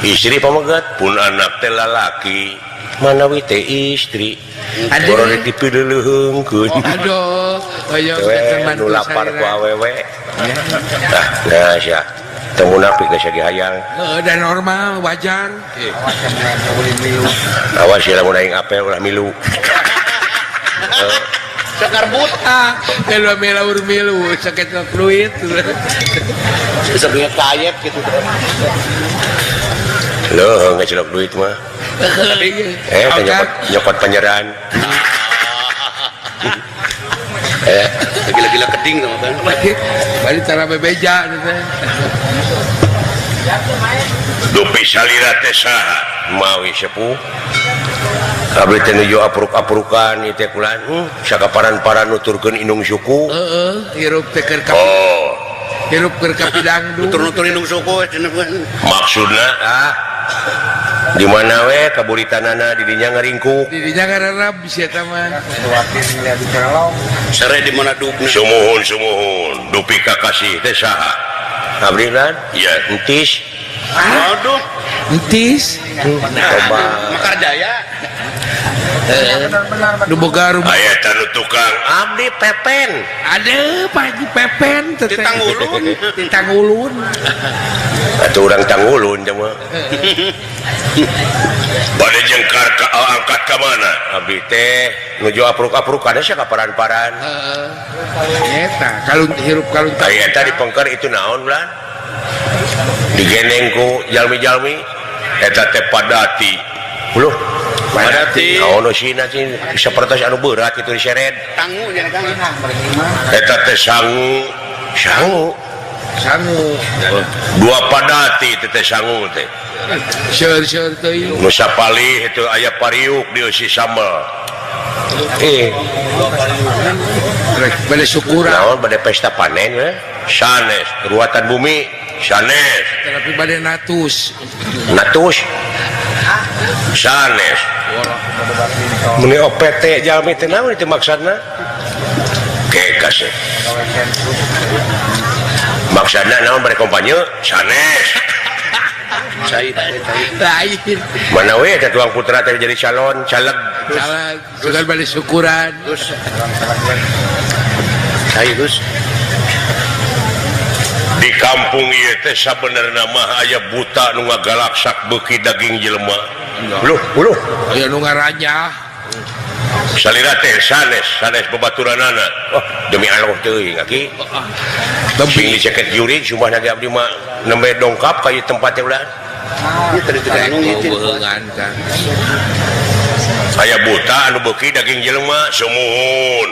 istri pamegat pun anak teh lalaki manawi teh istri borone dipileuleungkeun aduh aya nu lapar ku awewe nah sia teu munafik geus ge hayang dan normal wajar awas ya lamun aing apel ulah milu sekarbut kalau melaur milu sakit fluid sebenarnya kayet gitu loh nggak cilok duit mah nyokot panyeran gila-gila keding sama kan balik cara bebeja dupi salira teh saha mawi sepuh abdi teh nuju apruk-aprukan ieu teh kulan sakaparan-paran nuturkeun indung suku hirup teh keur hirup keur ka pidangdung nutur-nutur indung suku maksudna di mana we kaburitanana di dinya ngaringkuk di dinya ngararab bisa eta mah sare di mana dukna sumuhun dupi kakasih teh saha abdi lan ya entis aduh entis coba Makar Jaya Nu boga rumah. aya tanu tukang abdi pepen Ada Pak Pepen Di Tanggulun. Di Tanggulun. atau orang Tanggulun cuma bade jengkar ka angkat ka mana abdi teh nuju apruk-apruk ada sih kaparan-paran Eta kalun hirup kalun aya tadi pengker itu naon belan digendeng ku jalmi-jalmi eta teh padati Loh, Padati. naon sina sih sapertos anu berat itu diseret Tanggu jadi Kang. eta teh sangu sangu sangu. dua padati teh teh sangu teh Seur teuing. nu sapalih itu aya pariuk di si sambal Rek bade syukuran. naon bade pesta panen we sanes ruatan bumi sanes Tapi bade natus. natus sanes meni OPT jalmi teh naon itu maksudna kekas maksudna naon bade kampanye sanes Cai. Lain. mana we ada tuang putra teh jadi calon caleg Salah. Sugan bade syukuran. Cai Gus. di kampung ieu teh sabenerna mah aya buta nu ngagalaksak beuki daging jelema uluh Aya nu ngaranyah. salira teh sanes babaturanana oh demi Allah teuing aki sing diceket juri cuma naga abdi mah nembe dongkap ka ieu tempat teh ulah Ieu tadi teh anu Oh, ngicin. beungan kan. aya buta anu beuki daging jelema sumuhun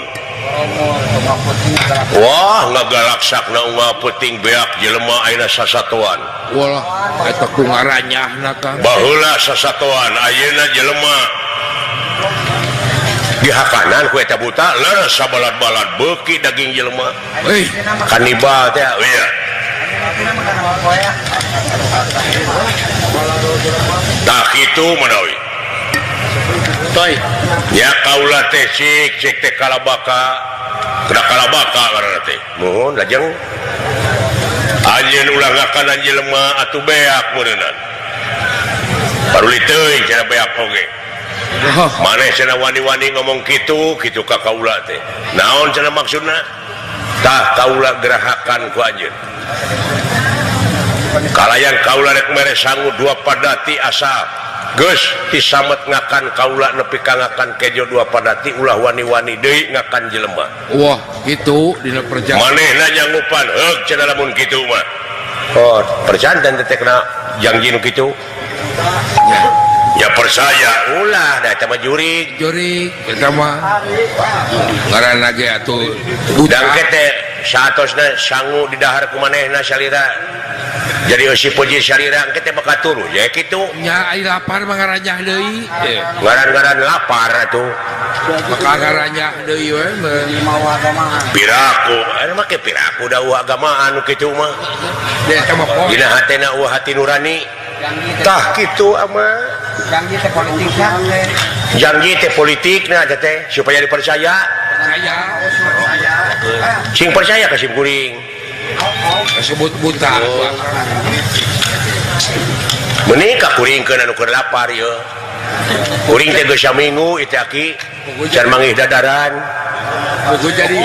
wah ngagalaksakna unggah peuting beak jelema ayeuna sasatuan Walah eta ku ngaranyahna Kang. baheula sasatuan ayeuna jelema dihakanan ku eta buta leres sabalad-balad beuki daging jelema Euy, kanibal teh iya tah kitu manawi Toy. ya kaula teh cik teh kalabaka karena teh mohon lajeng anjeun ulah ngakanan jelema atuh beak meureunnan paruli teuing cenah beak oge oh, maneh cenah wani-wani ngomong kitu ka kaula teh naon cenah maksudna tah kaula gerahakan ku anjeun kalayan kaula rek mere sangu dua padati asa geus ti samet ngakan kaula nepi ka ngakan kejo dua padati ulah wani-wani deui ngakan jelema wah gitu dina perjalanan. manehna nyanggupan heug cenah lamun kitu mah oh perjantan teh kena janji nu kitu ya percaya ulah da eta mah jurig Juri eta mah ngaranna ge atuh dan buta. teh saatosna sangu di dahar ku manehna salira jadi eusi puji salira engke teh bakal turu ya kitu Nya ai lapar mah ngaranyah deui. ngaran-ngaran lapar atuh Maka ngaranyah deui we mah. piraku anu make piraku da agama anu kitu mah Eta mah poe. dina hatena hati nurani tah kitu ama janji teh politik nah teh supaya dipercaya Saya sing percaya ka sim kuring disebut buta. menikah kuringkeun anu keur lapar ye kuring teh geus saminggu itu aki can mangih dadaran Buku jadi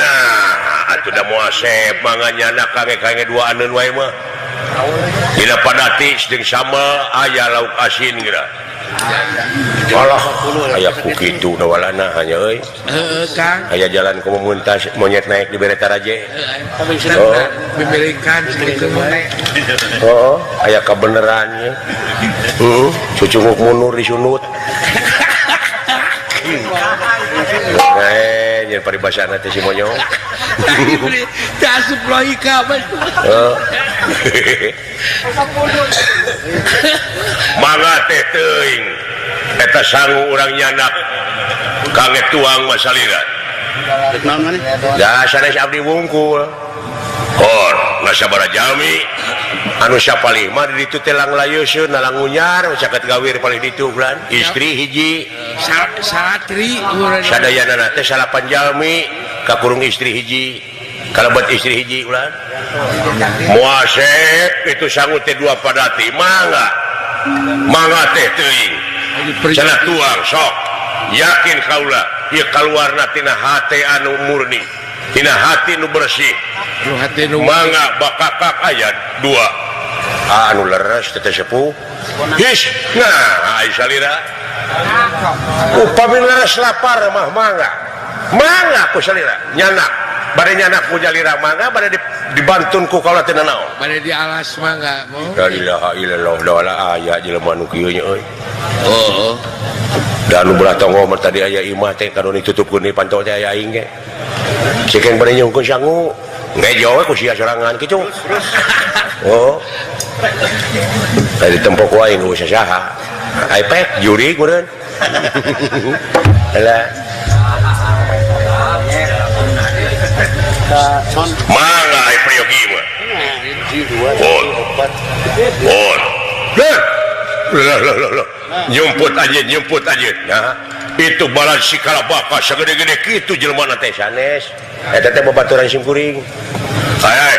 nah atuh da moal asep manganyana kange-kange dua aneun wae mah dina padati jeung sambal aya lauk asin geura Allah aya ku kitu da walana hanya euy Kang. aya jalan ku memuntas monyet naik di bereta raje Oh, bimilikan segitu mah. oh aya kabenerannya cucunguk munur disunut jeung paribasana teh si monyong Tak asup logika mah. oh mangga teh teuing eta sangu urang nyanak kange tuang masalira Naon maneh? da sanes abdi wungkul hor nasabara jami anu sapalih mah di ditu teh lang layeuseun nalang ngunyar caket gawir paling ditu bulan istri hiji Satri urang. sadayana teh salapan jalmi kakurung istri hiji kalabat istri hiji ulah muasep itu sangu teh dua padati mangga teh teuing cenah tuang sok yakin kaulah ieu kaluarna tina hate anu murni tina hati nu bersih lu hati nu mangga bakakak ayat 2 anu leres teh sepuh his nah ai salira upami leres lapar mah mangga ku salira nyanak bade nyanak ku jalira mangga bade dibantun ku kaula teh naon bade di alas mah enggak mau la ilaha illallah wala aya jelema nu kieu nya euy oh dan nu belah tonggo mah tadi aya imah teh kanu ditutupkeun di panto teh aya aing ge sikeun bade nyungkeun sangu ngejo we ku sia sorangan kitu oh tadi tempok wae nu sasaha iPad juri kureun lah mangga ai prayogi mah Loh. Nyumput aja. Nah, itu balan si kalabaka sagede-gede kitu jelema teh sanes. Eta teh babaturan simkuring. Hai,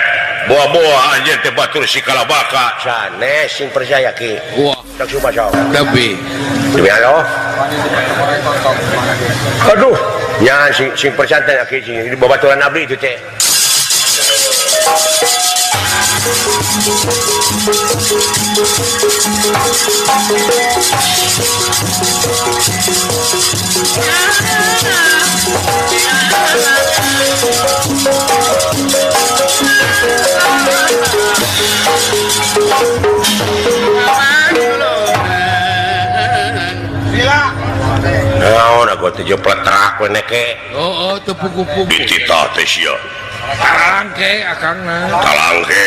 boa-boa anjeun teh batur si kalabaka sanes sing percaya ki. wah Tak sumpah saw. tapi Demi Allah. Aduh, nya sing percaya teh ki di babaturan abdi itu teh. Naon aku teh jepletrak we neke. oh tepuku-puku Dititah teh sia. karangke akangna Talangke.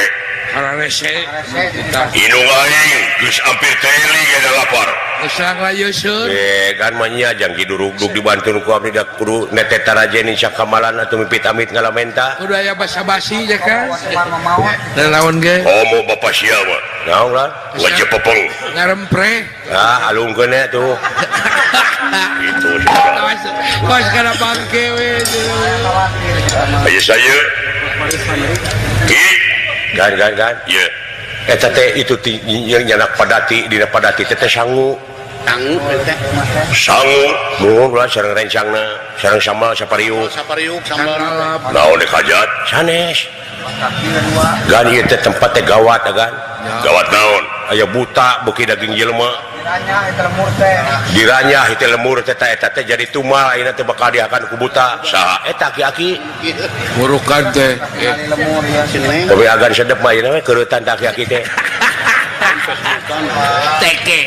kararese Inung aing geus ampir teli ge lapar. usang layeuseun Kan mah nya jang kidurug-dug dibantun ku abdi da kudu netetarajeun sakamalan atuh mipit amit ngalamenta. udah aya basa-basi ya kan dan lawan ge Homo bapak sia mah. Naon lah? Wajib pepeng. ngarempre Ah, alungkeun ya tuh. Itu sudah. kos kana bangke we Ayo saya. Gan. Ya. Eta teh itu yang nyanak padati dina padati teh sangu. Sangu. Mun ulah sareng rencangna, sareng sambal sapariuk. Sambal Naon dikajat? Sanes. Gan ieu teh tempat teh gawat gan. Gawat naon? Aya buta beuki daging jelema. Diranyah itu lemur teh eta teh jadi tumal ayeuna teh bakal diakan ku buta. Saha eta aki-aki? murukan teh Tapi agan sedep mah ayeuna we keuretan teh aki-aki teh. teke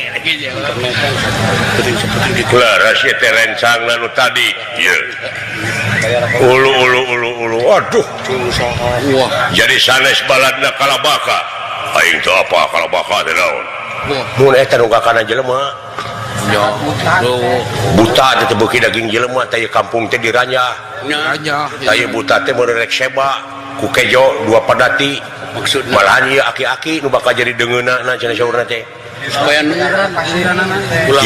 Lah rahasia teh rencangna nu tadi. Ieu. Ulu. Aduh. wah Jadi sanes baladna kalabaka. Aing teu apa kalabaka teh naon? wah Mun eta nu kakana jelema nya buta teh beuki daging jelema teh kampung teh diranyah. hanya Tah buta teh mun rek seba ku kejo dua padati. maksudna Malahan ieu aki-aki nu bakal jadi deungeunana cenah saurna teh. supaya ulah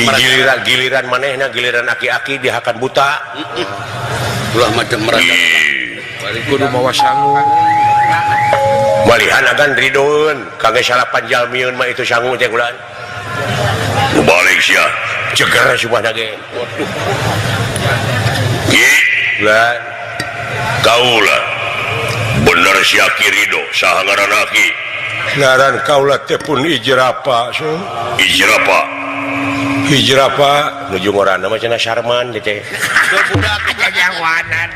Giliran manehna giliran aki-aki dihakan buta. macam merasa balik kudu mawa sangu Malihan agan ridoeun kangge salapan jalmieun mah itu sangu teh kulan. Nu balik sia ceger subahna ge. Lan kaula bener sia Kirido saha ngaranna ki? Ngaran kaula teh pun Ijrapa, Ijrapa. Ijrapa nuju ngaranna mah cenah Sarman teh. budak jajawanan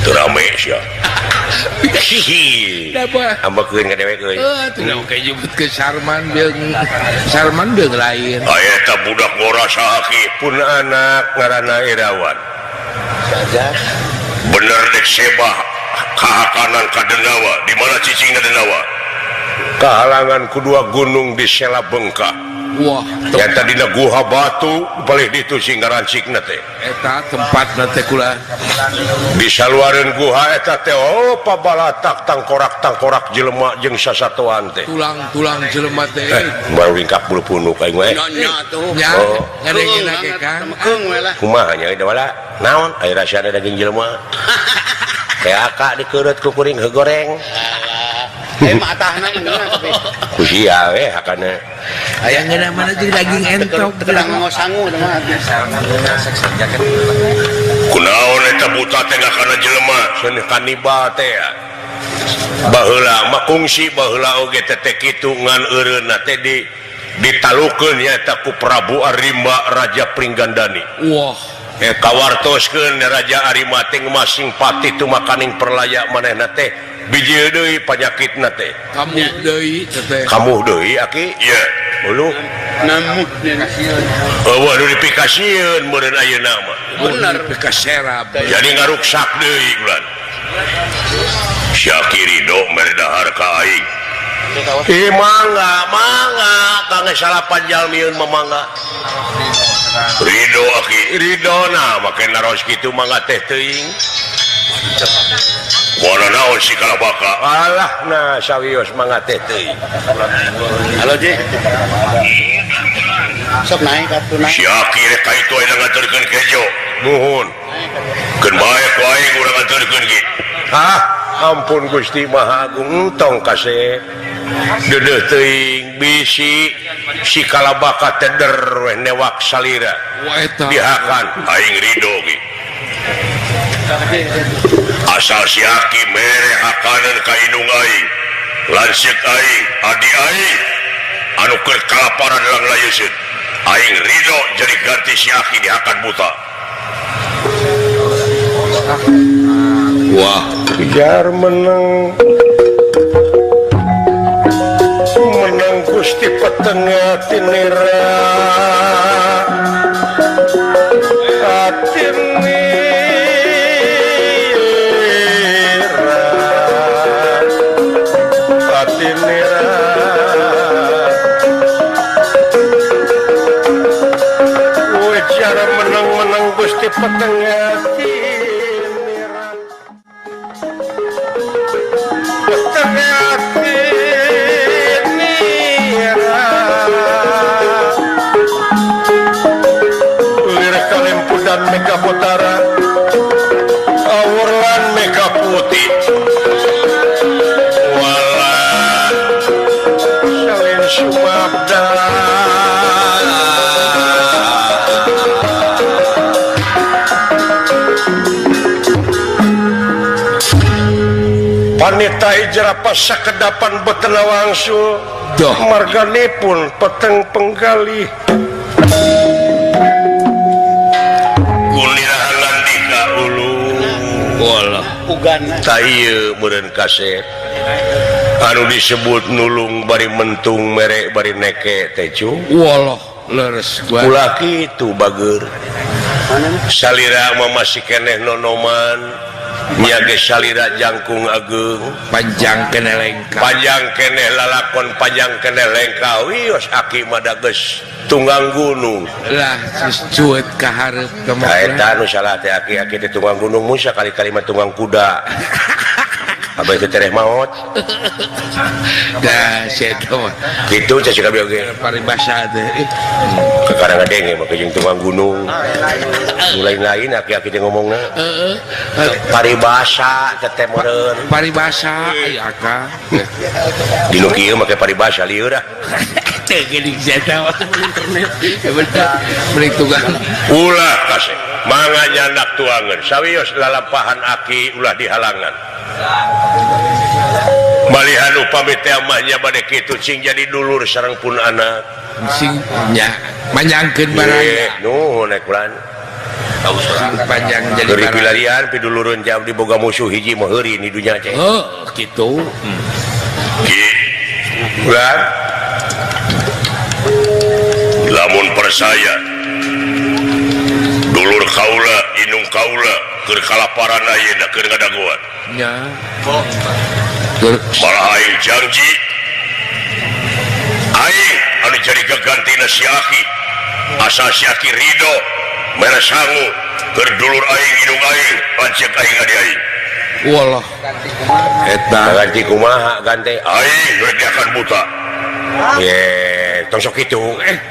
Teu rame sia. Dapa? Ambekeun ka dewek euy. Tidak oke nyebut ke Sarman beung lain. Aya eta budak ngora saha ki? Pun anak ngaranna Irawan. Bener dek sebah kahakanan ka Denawa, di mana cicingna Denawa? Kahalangan kedua gunung di Sela Bengka. Wah, Nyata dina guha batu balik ditu singarancikna teh. eta tempatna teh kula. Di saluareun guha eta teh pabalatak tangkorak jelema jeung sasatuan teh. Tulang-tulang jelema teh. Baru wingkap bulu punuk aing we. nya tuh Nya, Oh. ngadengin lagi kan. mekeung we lah Kumaha nya da wala? Naon aya rasana daging jelema? Kayak akak dikeureut ku kuring goreng. mah atahna tapi Ku sia we hakana. Aya ngena mana jeung daging entok Tenang ngosangu mah. kunaon eta buta teh kana jelema Seni kanibal teh ya. Baheula mah kungsi baheula oge teh kitu ngan eureunna teh ditalukeun nya eta ku Prabu Arimba Raja Pringgandani. wah Kawartoskeun Raja Arimba teh masing pati tu makaning perlaya manehna teh biji deui panyakitna teh. kamu deui teh Kamu deui aki? iya Ulu. Namuh Waduh dipikasieun meureun ayeuna mah. bener. kaserap Jadi ngaruksak deui bulan. Syakirido mere dahar ka aing Mangga kang salapan jalmieun mamangga. Ridho aki Ridona make naros kitu mangga teh teuing. kuana naon si kalabaka Alah nah sawios mangga teh teuing. Halo Ji. Sok naik atuh naik. Syakir ka itu aya ngaturkeun kejo Nuhun. keun bae ku aing urang ngaturkeun ki Ampun Gusti Maha Agung entong kasep. Deudeuh teuing bisi si kalabaka teh der we newak salira. wah eta Dihakan aing ridho ki asal si Aki mere hakanan ka indung aing lanceuk aing adi aing anu keur kalaparan lang layeuseun aing ridho jadi ganti si Aki dihakan buta wah Jar menang Gusti petengah tinira Atinira Jar menang Gusti petengah tinira petengah dan Mega Putara Awurlan Mega Putih wala salin sumabda Panita Ijrapa sakedapan betena wangsul marganipun peteng penggalih meureun kasep anu disebut nulung bari mentung merek bari neke teh cung walah leres gua ulah kitu bageur salira mah masih keneh nonoman nya ge salira jangkung ageung panjang kene lengkap panjang keneh lalakon panjang keneh lengkau wios Aki mah da geus tunggang gunung lah sus cuet ka hareup eta anu salah teh Aki teh tunggang gunung mun sakali-kali mah tunggang kuda abah itu tereh maot dah seto gitu cacing kabeh oge paribasa teh kekarang denge mah jeung tunggang gunung lain-lain Aki teh ngomongna paribasa teh meureun paribasa aya ka dinu kieu make paribasa lieur dah teh geuning seto internet bener mending tunggang ulah kasih mangga nyandak tuangan sawios lalampahan Aki ulah dihalangan balihan upami teh amahnya bade kitu cing jadi dulur sareng pun anak sing nya manyangkeun barang nuhun ekulan sing panjang jadi dari barang pilarian pidulurun jam diboga musuh hiji mah heuri di dunya teh oh kitu ki ulah lamun persaya dulur kaula indung kaula keur kalaparan ayeuna keur ngadaguan nya malah aing janji aing anu jadi gagantina si Aki asal si Aki ridho mere sangu keur dulur aing indung aing pancet aing adi aing walah eta ganti kumaha ganti aing rek akan buta yen tong sok itu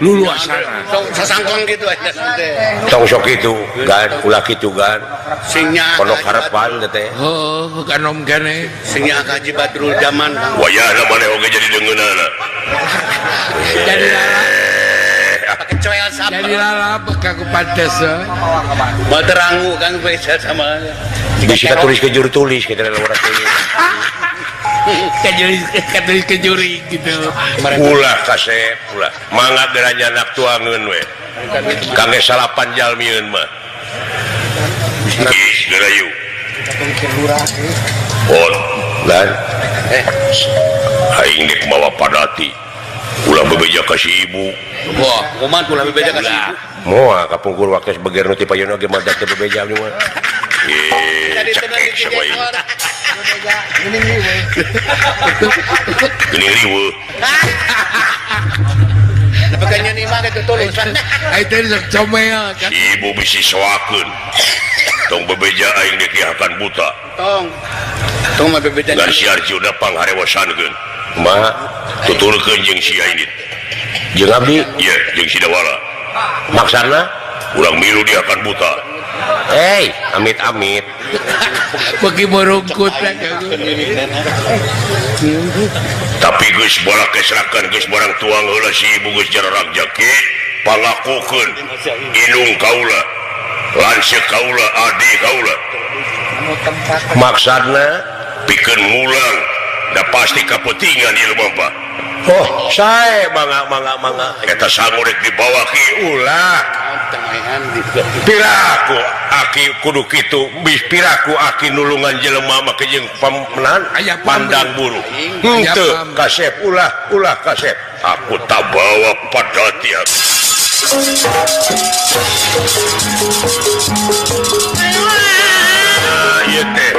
lulu asana Sasangkong gitu aja nanti. tong sok itu gan ulah kitu gan Singnya pondok harapan teh oh kanom kene Singnya Haji Badrul Zaman. wayahna maneh oge jadi deungeunana jadi lalap Pakai coel sama. jadi lalap kaku pantes Mau terangu kan beda sama. bisa tulis ke juru tulis kita lawan teh katulis kejuri gitu ulah kasep ulah mangga geranya anak tuangeun we kangge salapan jalmieun mah geus gerayu dan aing dek mawa padati ulah bebeja ka si ibu wah Kumat ulah beda kasih. moal kapungkur waktu sebagian nu ti payun oge madak teh bebeja nu mah cekek sebaik geuning riweuh Bukannya nih mah itu tulusan. itu sok comel kan si ibu bisi soakeun tong bebeja aing dek akan buta Tong mah beda. ngan si Arjuna pangharewasankeun mah tutulkeun jeung si Ainit jeung abdi ieu jeung si Dawala maksana urang milu dia akan buta amit-amit bagi merungkut tapi geus bola keserakan geus barang tuang heula si ibu geus jararak jake pangakukeun inung kaula lanceuk kaula adi kaula maksudna pikeun mulang da pasti kapentingan ieu Bapak oh sae mangga eta sangu rek dibawa ki ulah piraku aki kudu kitu bis piraku aki nulungan jelema mah ke jeung pamenan Aya pandang buru henteu kasep ulah kasep aku tak bawa padati ieu teh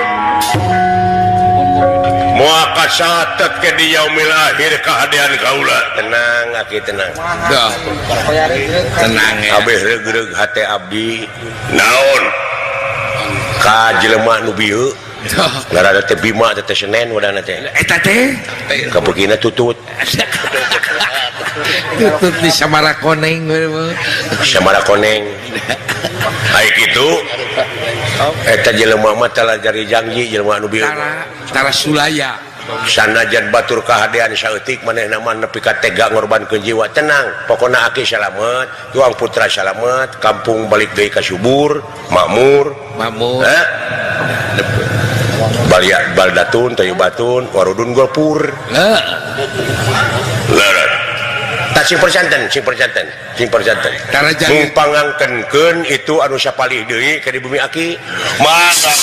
moal kasatet ke di yaumil akhir kahadean kaula tenang aki tenang dah tenang ya abeh reug-reug hate abdi naon ka jelema nu bieu dah ngaranna teh Bima teh Senen wadana teh eta teh kapekina tutut tutut di Samara Koneng Samara Koneng ai kitu eta jelema mah tala jari janji jelema nu bieu tara sulaya sanajan batur kahadean saeutik manehna mah nepi ka tega ngorbankeun jiwa tenang pokona aki salamet tuang putra salamet kampung balik deui ka subur makmur mamur baldatun tayubatun warudun golpur larat tak sing percanten Tara jangan mumpangangkenkeun itu anu sapalih deui ka di bumi aki mata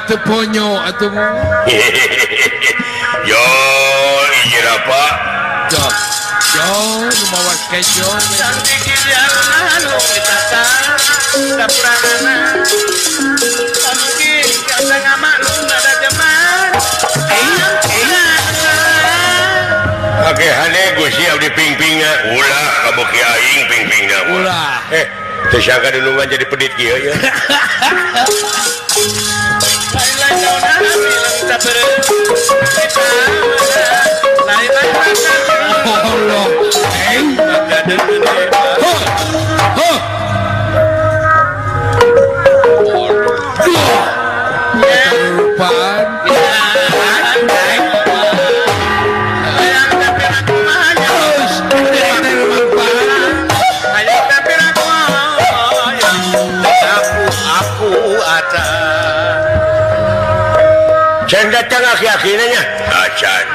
atuh ponyo atuh yo injir apa yo mawas kejo oke hane Gusti abdi pingpingna ulah kaboki aing pingpingna ulah teu sangka dulungan jadi pedit kieu ya Allah Can datang aki-akina nya acan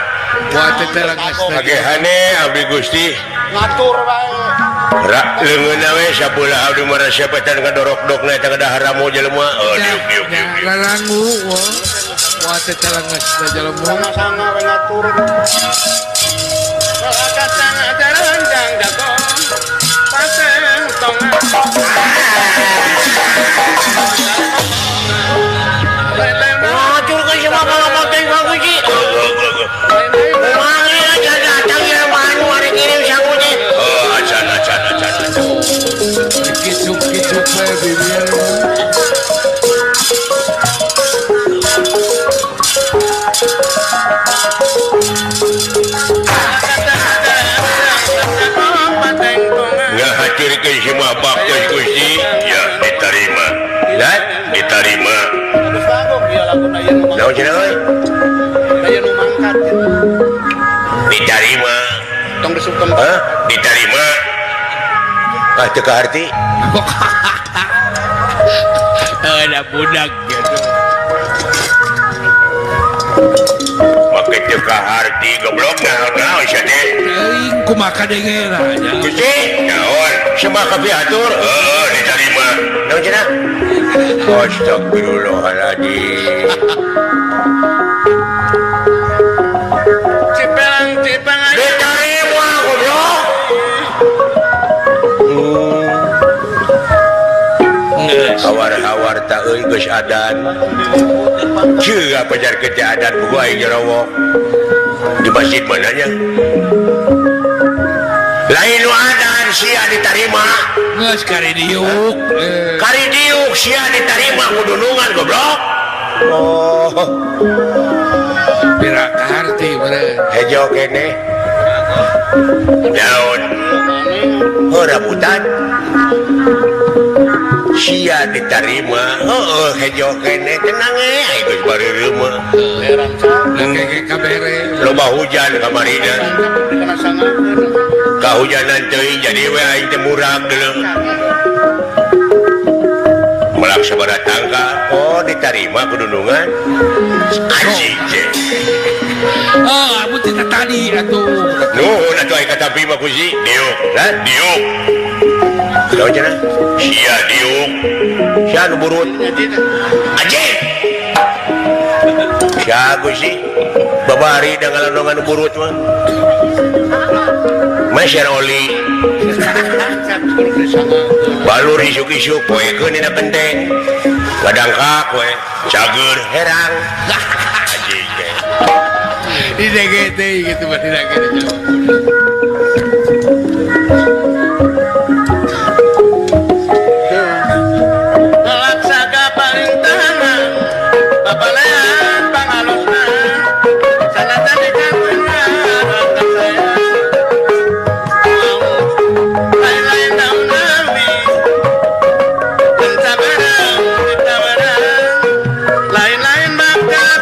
buat tetelang Age hane abdi Gusti Ngatur bae. leungeunna we sabeula abdi mah siapatan ngadorok-dokna eta kadaharamu jelema. Oh, diuk. Larangu, wah teh calangas da jelema. Sama-sama we ngatur. Kakasang jaranjang jago. Paseng tongan. Ngacur ke semua ngomong teh Bang Guji. Wangi aja datang ya manu hari kirim sangu teh. Oh, acan. Kicuk we bibir. Ngahaturkeun semua baktos Gusti, ya diterima. Dan diterima. Terus bagus dia laguna aya nu Naon cenah euy? aya nu mangkat. Diterima. Tong disupkeun. Hah? Diterima. Ah teu kaharti. Ada budak gitu. Make teu kaharti goblok naon sia teh. Aing kumaha dengeran nya. Gusti, Naon? semua kapiatur. Heeh, diterima. Naon cenah? Astagfirullahaladzim. Cipang aja. Diterima goblok. Geus. Hawar-hawar tak euy geus adan. Ceu pajar kerja adan buku aing jerowok. Di masjid mananya? Lain nu adan sia diterima. Geus kari diuk. Kari diuk sia diterima kudunungan goblok. Oh, Pira kaharti meureun. hejo kene. Naon? Oh, rambutan. Sia diterima. Oh, hejo kene tenang aing geus bareureum mah. Heran sang. Keke kabere. Loba hujan kamarina. Dikena sangakeun. Kahujanan teuing jadi we aing teh murag deuleu. Melak sabaraha tangka. Oh, diterima kudunungan. Anjing teh. Oh, amun teh tadi atuh. Nuhun atuh aing katampi mah kusi. Diuk. Hah? Diuk. Naon cenah? Sia diuk. Sia nu burut. Anjing. Sia kusi. Babari da ngalandongan nu burut mah. Masya oli. Catur disangakeun. Balur isuk-isuk poekeun dina genteng. Ngadangkak we. Cager herang. Anjing teh. Di DGT gitu mah tidak gitu. Laksaka parintahan. Babalean pangalosna. Sanatan dikaguna. Lain-lain daun nabi. Pencabarang, ditabarang. Lain-lain bakal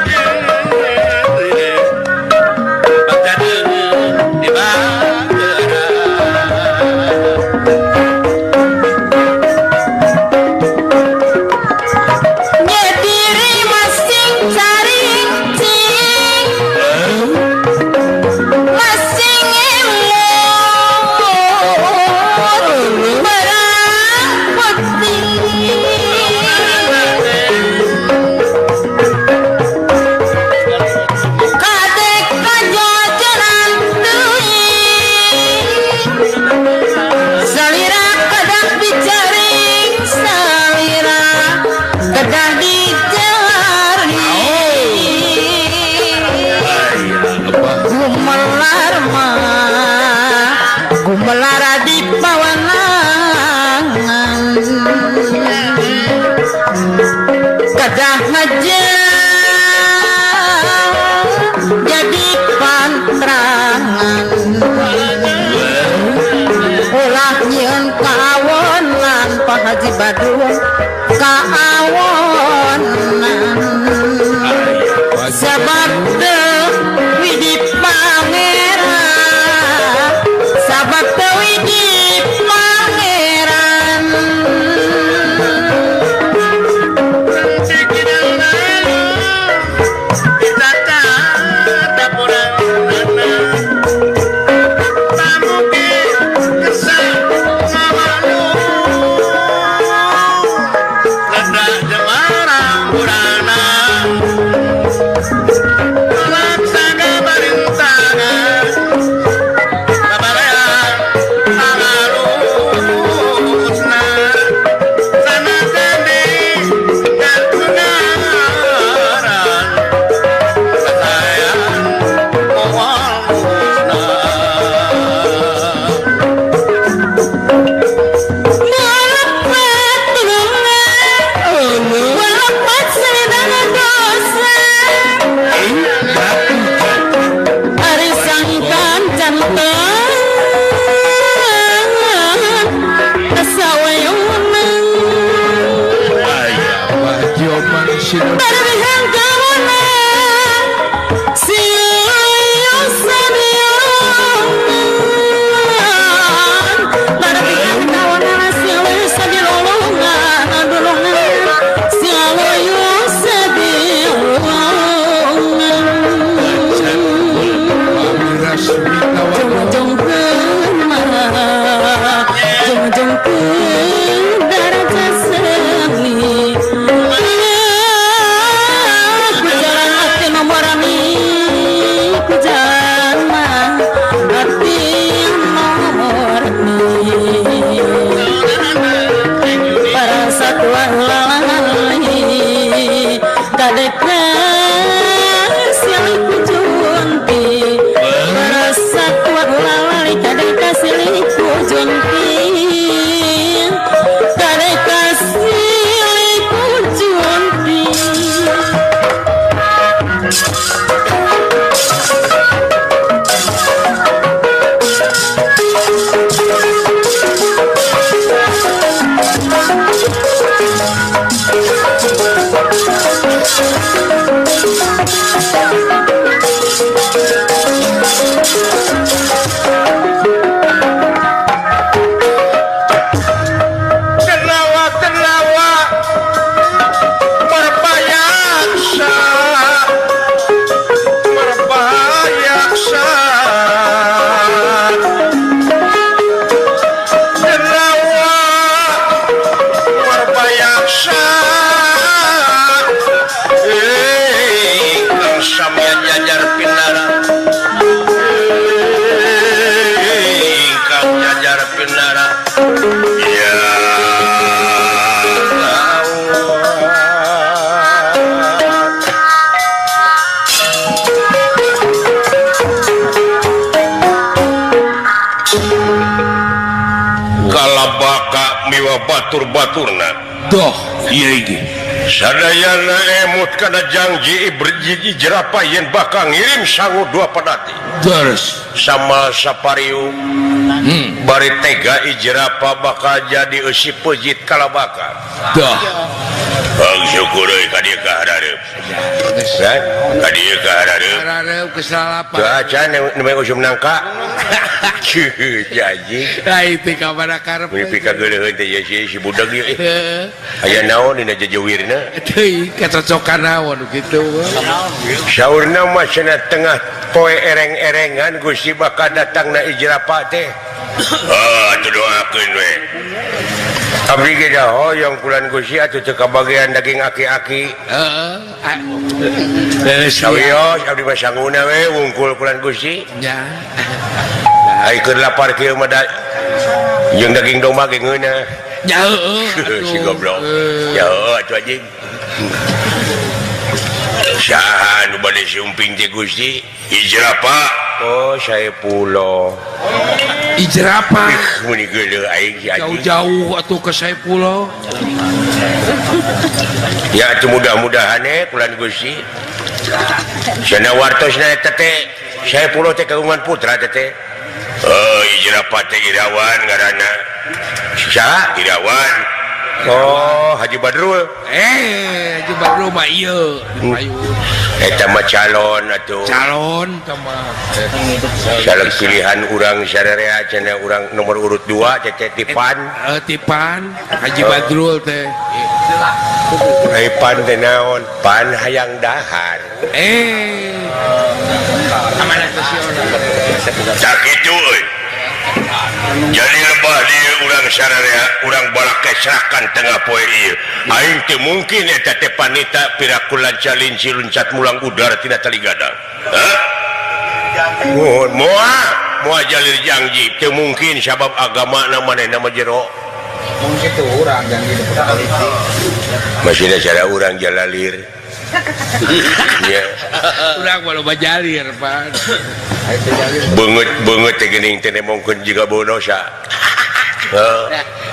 bakal di batur-baturna doh iya ini sadayana emut kana janji berjiji jerapah yen bakal ngirim sangu dua pedati terus sama sapariu bari tega jerapah bakal jadi eusi pejit kalabaka doh bang syukur euy ka dieu ka harareup kan ka dieu ka harareup harareup kesalapan acan nu usum nangka janji itu kamana karep mimpi kageuleun teh si budak ieu aya naon dina jajawirna teuing kacocokan naon kitu saurna mah cenah tengah poe ereng-erengan Gusti bakal datangna ijrapah teh atuh doakeun we abdi ge dah hoyong kulan Gusti atuh teu kabagean daging aki-aki sawios abdi mah sanguna we wungkul kulan Gusti nya ai keur lapar kieu mah jeung daging domba ge ngeunah nya heueuh si goblok ya atuh anjing saha nu bade sumping teh Gusti ijrapah oh Saepullah ijrapah muni geuleuh aing si anjing jauh-jauh atuh ke Saepullah ya atuh mudah-mudahan kulan Gusti cenah wartosna eta teh Saepullah teh kagungan putra teh ijrapah teh Irawan ngaranna saha Irawan oh Haji Badrul Haji Badrul mah ieu eta mah calon atuh calon sama salah pilihan urang sararea cenah urang nomor urut 2 teh Tipan Tipan Haji Badrul teh Tipan teh naon pan hayang dahar amanah nasional tak kitu euy jadi lebah di urang sararea urang balak serahkan tengah poe ieu aing teu mungkin eta teh panita pirakulan calinci luncat mulang udara tina tali gadang moal jalir janji teu mungkin sabab agama na manehna mah jero mungkin teu urang janji politik masih ada cara urang jalalir ya urang walau bajalir pan beungeut teh geuning teh nemongkeun jiga bonosa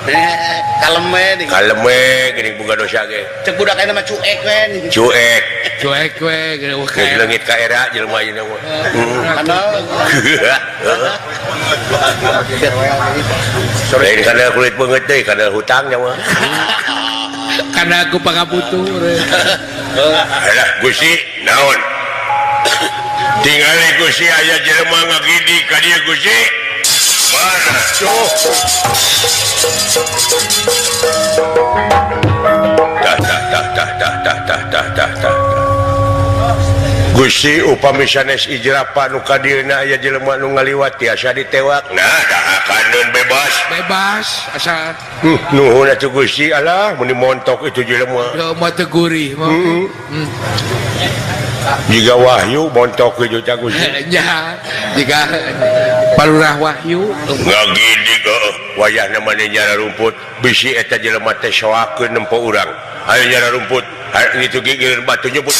kalem kaleme gini buka dosa ge cek budak enak mah cuek we cuek cuek we geus leungit ka era jelema ieu mah lain kana kulit beungeut deui kana hutang nya mah karena aku pangabutuh alah Gusti naon tingali Gusti aya jelema ngagidi ka dieu Gusti mana coh tah Gusti upami sanes ijrapa nu kadirna aya jelema nu ngaliwat tiasa ditewak nah dahakaneun bebas asa nuhun atuh Gusti alah mun dimontok itu jelema yo mah teu gurih mah jiga wahyu montok itu cak Gusti nya jika palurah wahyu ngagidi wayahna maneh nyara rumput bisi eta jelema teh soakeun nempo urang ayo nyara rumput itu gigir batu nyebut